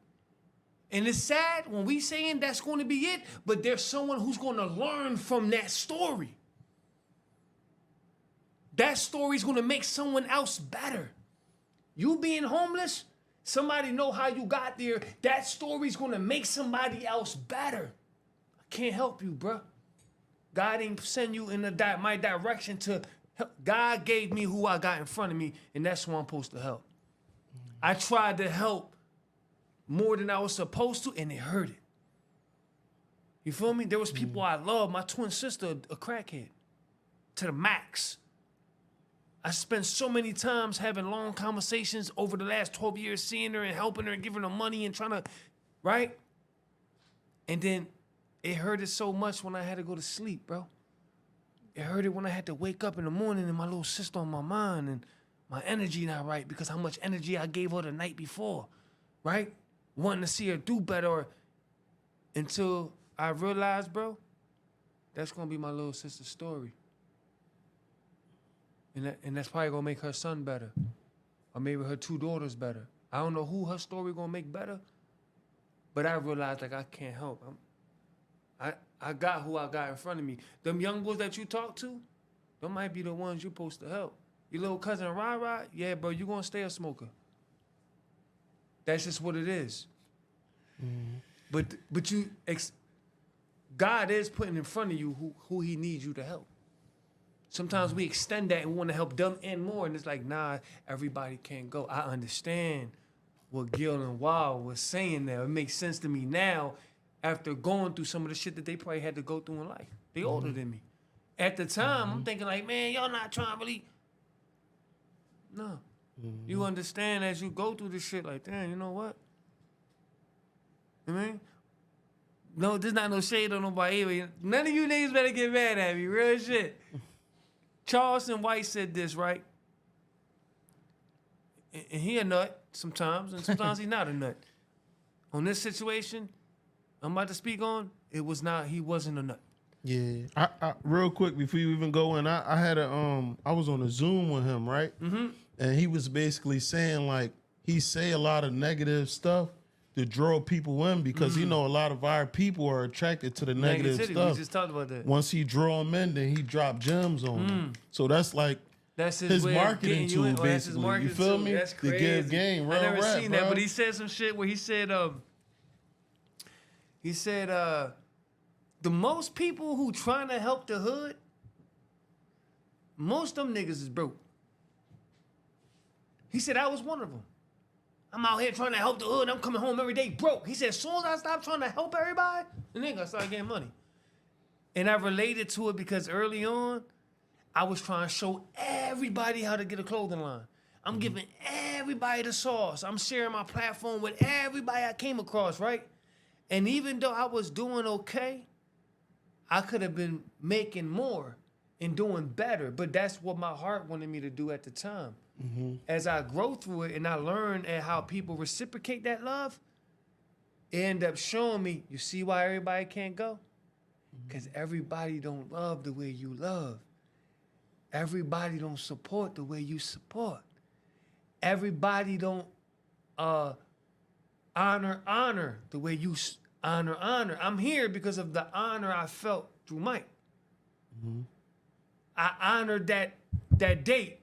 And it's sad when we saying that's gonna be it, but there's someone who's gonna learn from that story. That story's gonna make someone else better. You being homeless, somebody know how you got there. That story's gonna make somebody else better. I can't help you, bruh. God ain't send you in my direction to help. God gave me who I got in front of me, and that's who I'm supposed to help. I tried to help more than I was supposed to, and it hurted. You feel me? There was people I love. My twin sister, a crackhead, to the max. I spent so many times having long conversations over the last 12 years, seeing her and helping her and giving her money and trying to, right? And then it hurted so much when I had to go to sleep, bro. It hurted when I had to wake up in the morning and my little sister on my mind and my energy not right because how much energy I gave her the night before, right? Wanting to see her do better until I realized, bro, that's going to be my little sister's story. And that's probably going to make her son better. Or maybe her 2 daughters better. I don't know who her story going to make better. But I realized, like, I can't help. I got who I got in front of me. Them young boys that you talk to, them might be the ones you're supposed to help. Your little cousin Rah-Rah, yeah, bro, you going to stay a smoker. That's just what it is. But God is putting in front of you who he needs you to help. Sometimes we extend that and want to help them and more, and it's like, nah, everybody can't go. I understand what Gil and Wild was saying there. It makes sense to me now after going through some of the shit that they probably had to go through in life. They older than me. At the time, I'm thinking like, man, y'all not trying to really... No. You understand as you go through this shit like, damn, you know what? You know what I mean? No, there's not no shade on nobody. None of you niggas better get mad at me. Real shit. Charleston White said this, right? And he a nut sometimes, and sometimes he's not a nut. On this situation I'm about to speak on, he wasn't a nut. Yeah. I real quick before you even go in, I had I was on a Zoom with him, right? And he was basically saying like he say a lot of negative stuff to draw people in because you know a lot of our people are attracted to the negative stuff. We just talked about that. Once he draw them in, then he drop gems on them. So that's like his marketing tool, basically. You feel me? That's crazy. To give game. Real I never rap, seen bro. that, but he said some shit where he said the most people who trying to help the hood, most of them niggas is broke. He said I was one of them. I'm out here trying to help the hood. I'm coming home every day broke. He said as soon as I stop trying to help everybody, the nigga started getting money. And I related to it because early on, I was trying to show everybody how to get a clothing line. I'm giving everybody the sauce. I'm sharing my platform with everybody I came across, right? And even though I was doing okay, I could have been making more and doing better. But that's what my heart wanted me to do at the time. As I grow through it and I learn at how people reciprocate that love, it end up showing me, you see why everybody can't go? Because everybody don't love the way you love. Everybody don't support the way you support. Everybody don't honor the way you honor. I'm here because of the honor I felt through Mike. I honored that date.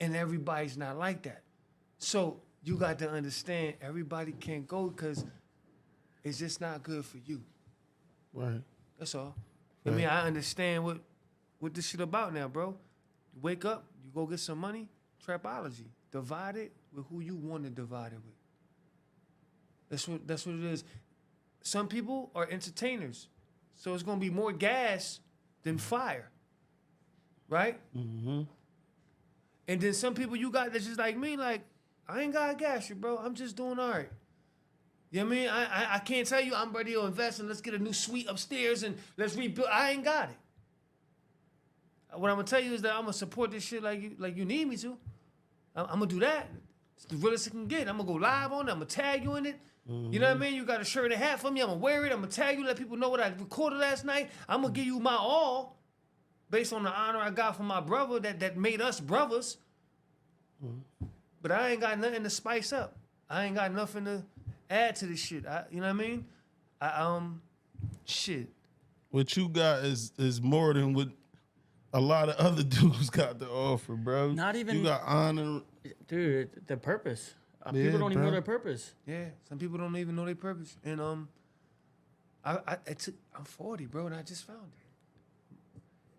And everybody's not like that. So you got to understand everybody can't go because it's just not good for you. Right. That's all. I mean, I understand what this shit about now, bro. You wake up, you go get some money, trapology. Divide it with who you want to divide it with. That's what it is. Some people are entertainers. So it's gonna be more gas than fire. Right? And then some people you got that's just like me, like, I ain't gotta gas you, bro. I'm just doing all right. You know what I mean? I can't tell you I'm ready to invest and let's get a new suite upstairs and let's rebuild. I ain't got it. What I'm gonna tell you is that I'm gonna support this shit like you need me to. I'm gonna do that. It's the realest it can get. I'm gonna go live on it. I'm gonna tag you in it. You know what I mean? You got a shirt and a hat for me. I'm gonna wear it. I'm gonna tag you, let people know what I recorded last night. I'm gonna give you my all based on the honor I got from my brother that made us brothers. But I ain't got nothing to spice up. I ain't got nothing to add to this shit. You know what I mean? Shit. What you got is more than what a lot of other dudes got to offer, bro. Not even- You got honor. Dude, the purpose. Yeah, People don't even bro. know their purpose. Yeah, some people don't even know their purpose. And I'm 40, bro, and I just found it.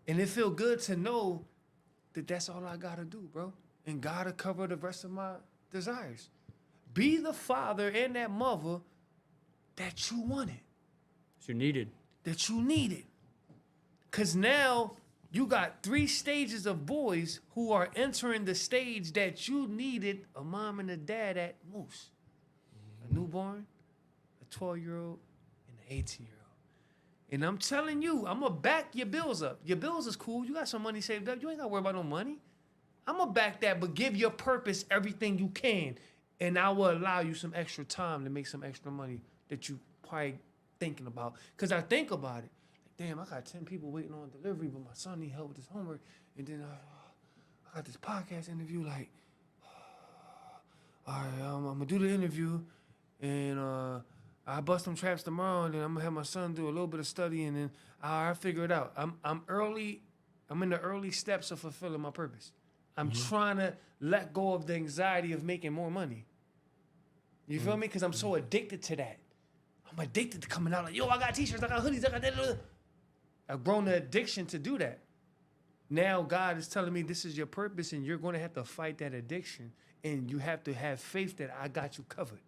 And it feel good to know that that's all I gotta do, bro. And gotta cover the rest of my desires. Be the father and that mother that you wanted, So you're needed. that you needed. Cause now you got 3 stages of boys who are entering the stage that you needed a mom and a dad at most. A newborn, a 12-year-old, and an 18-year-old. And I'm telling you, I'm going to back your bills up. Your bills is cool. You got some money saved up. You ain't got to worry about no money. I'm going to back that, but give your purpose everything you can. And I will allow you some extra time to make some extra money that you probably thinking about. Because I think about it. Like, damn, I got 10 people waiting on delivery, but my son need help with his homework. And then I got this podcast interview. Like, all right, I'm going to do the interview. And I bust some traps tomorrow. And then I'm going to have my son do a little bit of study. And then I'll figure it out. I'm in the early steps of fulfilling my purpose. I'm trying to let go of the anxiety of making more money. You feel me? Because I'm so addicted to that. I'm addicted to coming out like, yo, I got t-shirts, I got hoodies, I got that. I've grown the addiction to do that. Now God is telling me this is your purpose and you're going to have to fight that addiction. And you have to have faith that I got you covered.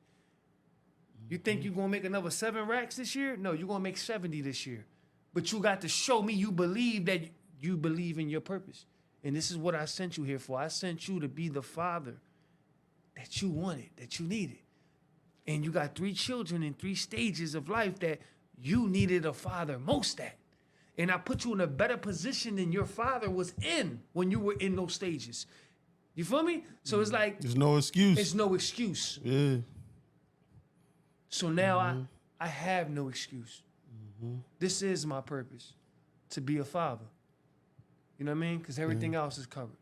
You think you're going to make another 7 racks this year? No, you're going to make 70 this year. But you got to show me you believe that you believe in your purpose. And this is what I sent you here for. I sent you to be the father that you wanted, that you needed. And you got 3 children in 3 stages of life that you needed a father most at. And I put you in a better position than your father was in when you were in those stages. You feel me? So it's like... There's no excuse. It's no excuse. Yeah. So now I have no excuse. This is my purpose, to be a father. You know what I mean? Because everything else is covered.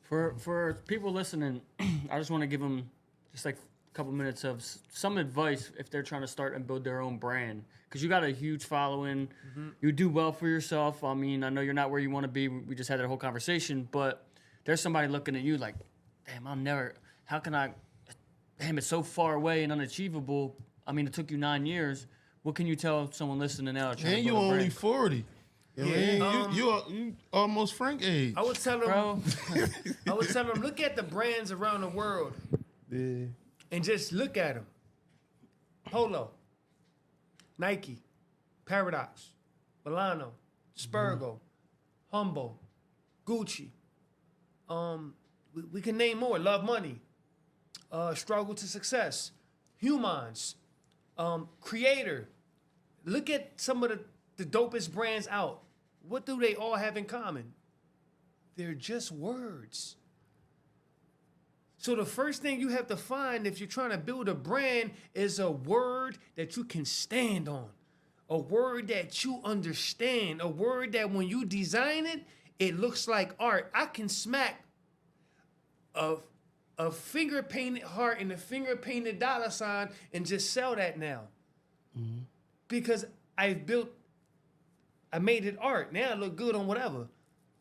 For people listening, I just want to give them just like a couple minutes of some advice if they're trying to start and build their own brand. Because you got a huge following. You do well for yourself. I mean, I know you're not where you want to be. We just had that whole conversation. But there's somebody looking at you like, damn, how can I, damn, it's so far away and unachievable. I mean, it took you 9 years. What can you tell someone listening now? And you only 40. Yeah, you almost Frank age. I would tell them, Bro. Look at the brands around the world and just look at them. Polo, Nike, Paradox, Milano, Spurgo, Humble, Gucci. We can name more. Love Money, Struggle to Success, Humans, Creator. Look at some of the dopest brands out. What do they all have in common? They're just words. So the first thing you have to find if you're trying to build a brand is a word that you can stand on. A word that you understand. A word that when you design it, it looks like art. I can smack a finger painted heart and a finger painted dollar sign and just sell that now. Mm-hmm. Because I made it art. Now it look good on whatever.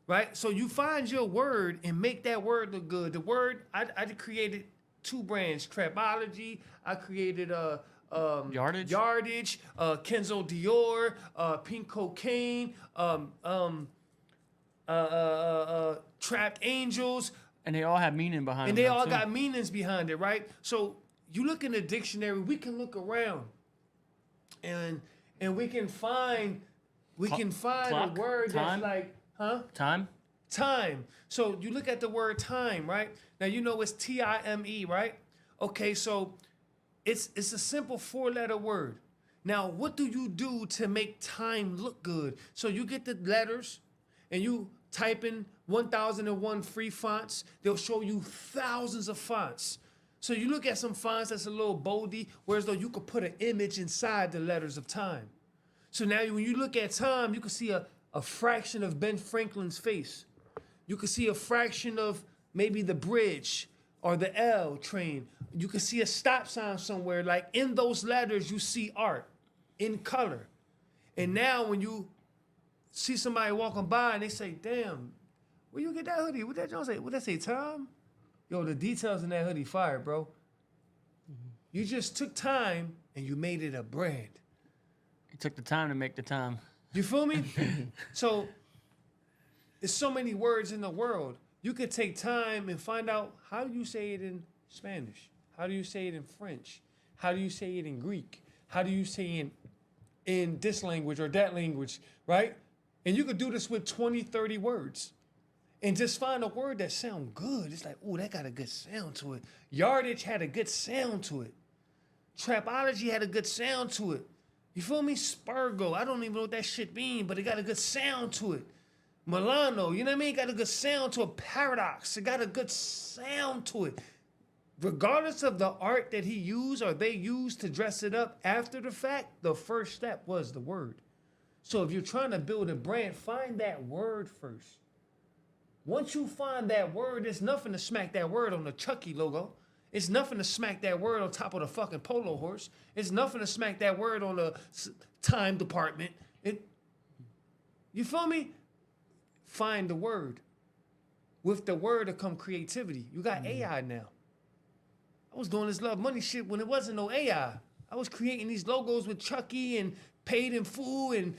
Right? So you find your word and make that word look good. The word, I created 2 brands, Trapology. I created Yardage, Kenzo Dior, Pink Cocaine, Trapped Angels. And they all have meaning behind And them. they all too. got meanings behind it, right? So you look in the dictionary, we can look around and we can find Clock? a word Time? that's like, huh? Time? Time. So you look at the word time, right? Now you know it's T-I-M-E, right? Okay, so it's a simple 4-letter word. Now, what do you do to make time look good? So you get the letters and you type in 1001 free fonts. They'll show you thousands of fonts. So you look at some fonts that's a little boldy, whereas though you could put an image inside the letters of time. So now when you look at time, you can see a fraction of Ben Franklin's face. You can see a fraction of maybe the bridge or the L train. You can see a stop sign somewhere. Like in those letters, you see art in color. And now when you see somebody walking by and they say, damn, where you get that hoodie? What that Jones say? What that say, Tom? Yo, the details in that hoodie fire, bro. You just took time and you made it a brand. You took the time to make the time. You feel me? So there's so many words in the world. You could take time and find out how do you say it in Spanish? How do you say it in French? How do you say it in Greek? How do you say it in this language or that language, right? And you could do this with 20, 30 words. And just find a word that sounds good. It's like, ooh, that got a good sound to it. Yardage had a good sound to it. Trapology had a good sound to it. You feel me? Spurgo, I don't even know what that shit mean, but it got a good sound to it. Milano, you know what I mean? Got a good sound to it. Paradox, it got a good sound to it. Regardless of the art that he used or they used to dress it up after the fact, the first step was the word. So if you're trying to build a brand, find that word first. Once you find that word, it's nothing to smack that word on the Chucky logo. It's nothing to smack that word on top of the fucking polo horse. It's nothing to smack that word on the time department. You feel me? Find the word. With the word will come creativity. You got AI now. I was doing this Love Money shit when it wasn't no AI. I was creating these logos with Chucky and Paid in Full, and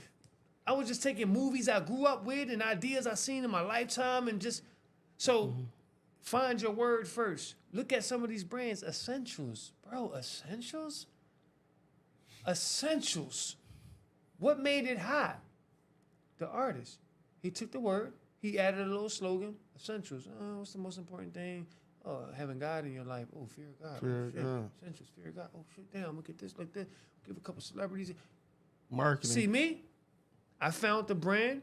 I was just taking movies I grew up with and ideas I seen in my lifetime and just so find your word first. Look at some of these brands. Essentials. Bro, essentials? Essentials. What made it hot? The artist. He took the word, he added a little slogan, essentials. Oh, what's the most important thing? Oh, having God in your life. Oh, fear of God. Fear Oh, of shit. God. Essentials, fear of God. Oh, shit, damn, I'm gonna get this like that. Give a couple celebrities. Marketing. See me? I found the brand,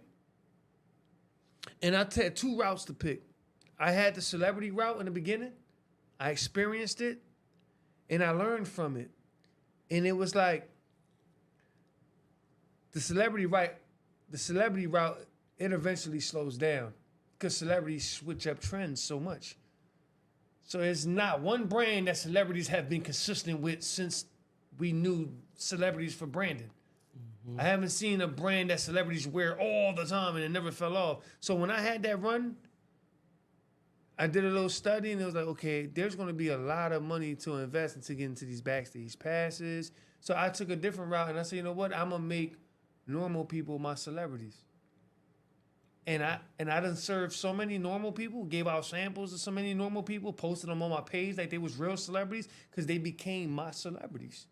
and I had 2 routes to pick. I had the celebrity route in the beginning. I experienced it, and I learned from it. And it was like the celebrity route, it eventually slows down because celebrities switch up trends so much. So it's not one brand that celebrities have been consistent with since we knew celebrities for branding. I haven't seen a brand that celebrities wear all the time and it never fell off. So when I had that run, I did a little study and it was like, okay, there's going to be a lot of money to invest into getting to these backstage passes. So I took a different route and I said, you know what? I'm going to make normal people my celebrities. And I done served so many normal people, gave out samples to so many normal people, posted them on my page like they was real celebrities because they became my celebrities.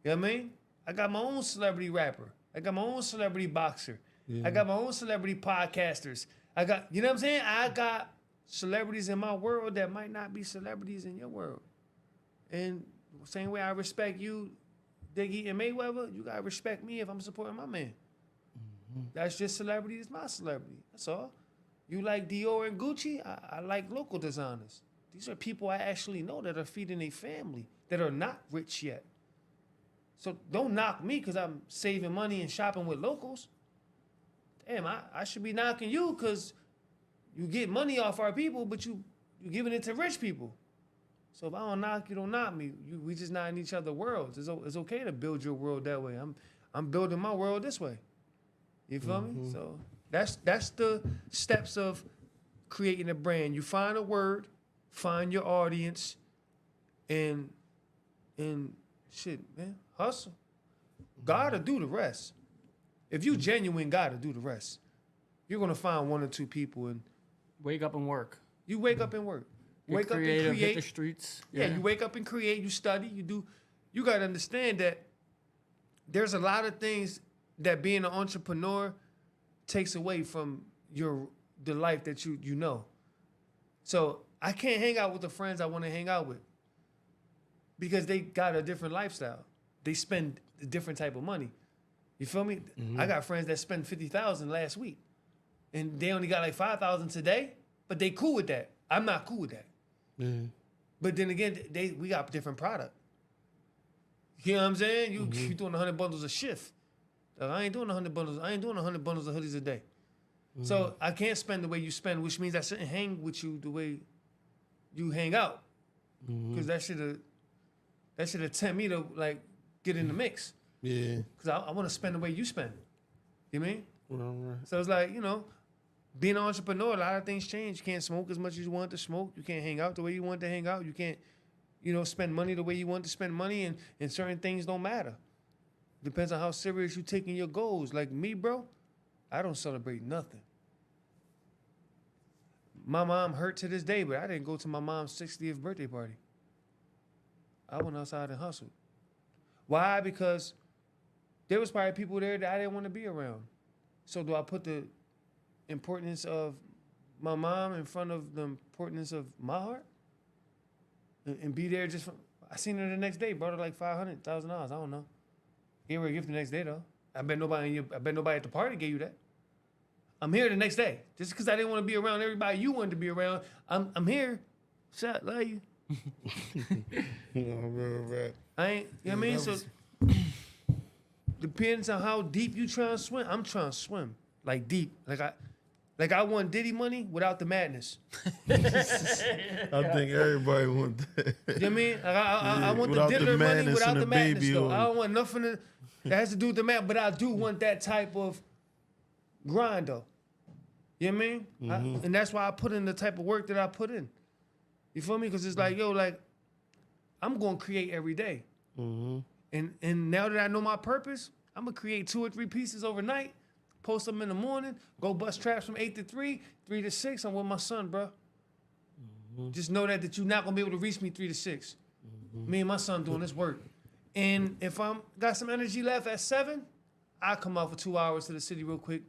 You know what I mean? I got my own celebrity rapper. I got my own celebrity boxer. I got my own celebrity podcasters. I got, you know what I'm saying? I got celebrities in my world that might not be celebrities in your world. And same way I respect you, Diggy and Mayweather, you gotta respect me if I'm supporting my man. That's just celebrity, it's my celebrity. That's all. You like Dior and Gucci, I like local designers. These are people I actually know that are feeding a family, that are not rich yet. So don't knock me because I'm saving money and shopping with locals. Damn, I should be knocking you because you get money off our people, but you giving it to rich people. So if I don't knock you, don't knock me. We just not in each other's worlds. It's okay to build your world that way. I'm building my world this way. You feel me? So that's the steps of creating a brand. You find a word, find your audience, and shit, man, hustle. Gotta do the rest. If you genuine, gotta do the rest. You're gonna find one or two people, and Wake up and work. you wake up and work. Get Wake creative, up and create. hit the streets. Yeah, you wake up and create, you study, you do. You got to understand that there's a lot of things that being an entrepreneur takes away from the life that you know. So I can't hang out with the friends I want to hang out with because they got a different lifestyle. They spend a different type of money. You feel me? I got friends that spent $50,000 last week, and they only got like $5,000 today, but they cool with that. I'm not cool with that. But then again, we got different product. You know what I'm saying? You doing 100 bundles a shift. Like, I ain't doing 100 bundles. I ain't doing 100 bundles of hoodies a day. So I can't spend the way you spend, which means I shouldn't hang with you the way you hang out. Because that should tempt me to like get in the mix. Yeah. Because I want to spend the way you spend. You know what I mean? Right. So it's like, being an entrepreneur, a lot of things change. You can't smoke as much as you want to smoke. You can't hang out the way you want to hang out. You can't, spend money the way you want to spend money, and certain things don't matter. Depends on how serious you taking your goals. Like me, bro, I don't celebrate nothing. My mom hurt to this day, but I didn't go to my mom's 60th birthday party. I went outside and hustled. Why? Because there was probably people there that I didn't want to be around. So do I put the importance of my mom in front of the importance of my heart? And be there just I seen her the next day, brought her like $500,000. I don't know. Gave her a gift the next day though. I bet nobody at the party gave you that. I'm here the next day. Just because I didn't want to be around everybody you wanted to be around, I'm here. Shut, love you. Right. I ain't, you know what I mean? So depends on how deep you trying to swim. I'm trying to swim like deep. Like I want Diddy money without the madness. I think everybody want that. You know what I mean? Like I want the without the diddler money madness without and the the madness baby though. oil. I don't want nothing that has to do with the mad, but I do want that type of grind though. You know what I mean? And that's why I put in the type of work that I put in. You feel me? Because it's like, I'm going to create every day. And now that I know my purpose, I'm going to create 2 or 3 pieces overnight, post them in the morning, go bust traps from 8 to 3, 3 to 6. I'm with my son, bro. Just know that you're not going to be able to reach me 3 to 6. Me and my son doing this work. And if I'm got some energy left at 7, I come out for 2 hours to the city real quick,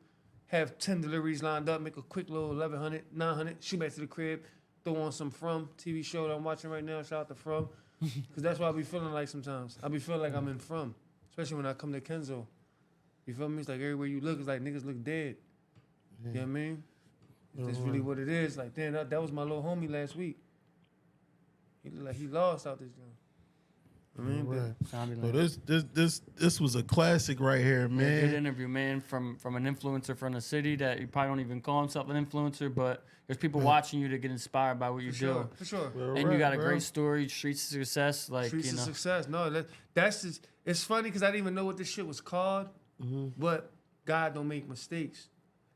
have 10 deliveries lined up, make a quick little 1,100, 900, shoot back to the crib, throw on some From TV show that I'm watching right now. Shout out to From. Because that's what I be feeling like sometimes. I be feeling like I'm in From, especially when I come to Kenzo. You feel me? It's like everywhere you look, it's like niggas look dead. You know what I mean? That's really what it is. Like, damn, that was my little homie last week. He looked like he lost out this joint. I mean, So this was a classic right here, man. Good interview, man, from an influencer from the city that you probably don't even call himself an influencer, but there's people watching you to get inspired by what you do. For sure. And you got a great story, streets of success, like Streets you know. of success. No, that's just, it's funny because I didn't even know what this shit was called, but God don't make mistakes.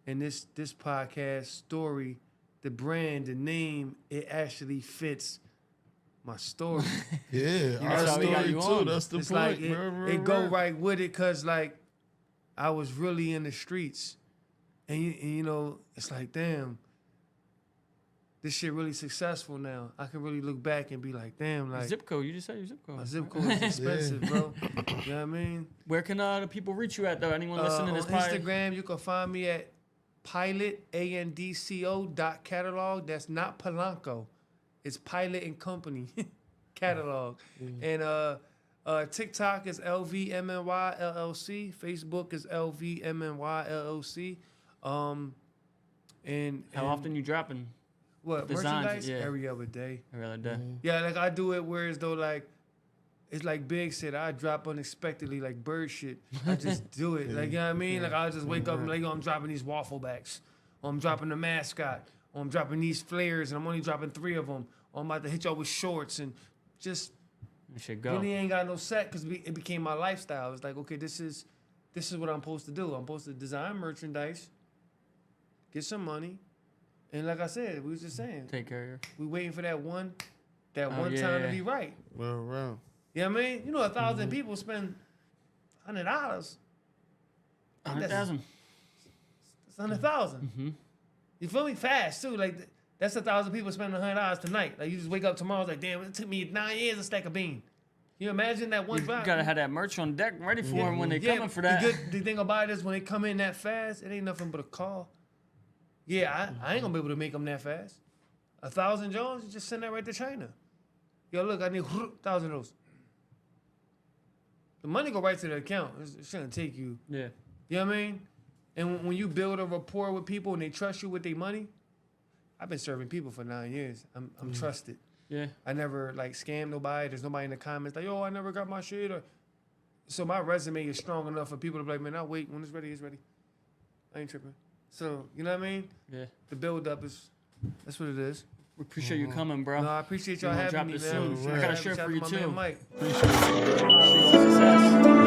And this podcast story, the brand, the name, it actually fits my story. Yeah, our that's how we got story you too. on. That's the It's point. like it go right with it because like I was really in the streets, and you know it's like damn. this shit really successful now. I can really look back and be like, damn, like Zip code. You just said your zip code. my zip code is expensive, bro. You know what I mean? Where can the people reach you at though? Anyone listening to On this podcast? Instagram, you can find me at pilot andco.catalog. That's not Polanco. It's Pilot and Company catalog. And TikTok is LVMNY LLC. Facebook is LVMNY LLC. And How often you dropping? what designs, merchandise? yeah. Every other day. Every other day. Yeah, like I do it whereas though like it's like Big said, I drop unexpectedly like bird shit. I just do it. Like, you know what I mean? Like I just wake up and like, I'm dropping these waffle backs. Or I'm dropping the mascot. Or I'm dropping these flares and I'm only dropping 3 of them. Or I'm about to hit y'all with shorts and just That shit go. really ain't got no set because it became my lifestyle. It's like, okay, this is what I'm supposed to do. I'm supposed to design merchandise, get some money, and like I said, we was just saying, Take care of your. we waiting for that one Oh, time yeah. to be right. Well, around. You know what I mean? You know, 1,000 people spend $100. 100,000. It's 100,000. Mm-hmm. You feel me? Fast too. Like that's 1,000 people spending $100 tonight. Like you just wake up tomorrow, it's like, damn, it took me 9 years to stack a bean. You imagine that one You drop? gotta have that merch on deck ready for them when they coming for that. The thing about it is when they come in that fast, it ain't nothing but a call. Yeah, I ain't gonna be able to make them that fast. 1,000 Jones, you just send that right to China. Yo, look, I need 1,000 of those. The money go right to the account. It shouldn't take you. Yeah. You know what I mean? And when you build a rapport with people and they trust you with their money, I've been serving people for 9 years. I'm trusted. Yeah. I never like scam nobody. There's nobody in the comments like, yo, I never got my shit. So my resume is strong enough for people to be like, man, I'll wait. When it's ready, it's ready. I ain't tripping. So, you know what I mean? Yeah. The build up is, that's what it is. We appreciate you coming, bro. No, I appreciate y'all We gonna having drop me, this man. soon. I got a shirt Shout out for to you my too. man Mike. Appreciate it. Success.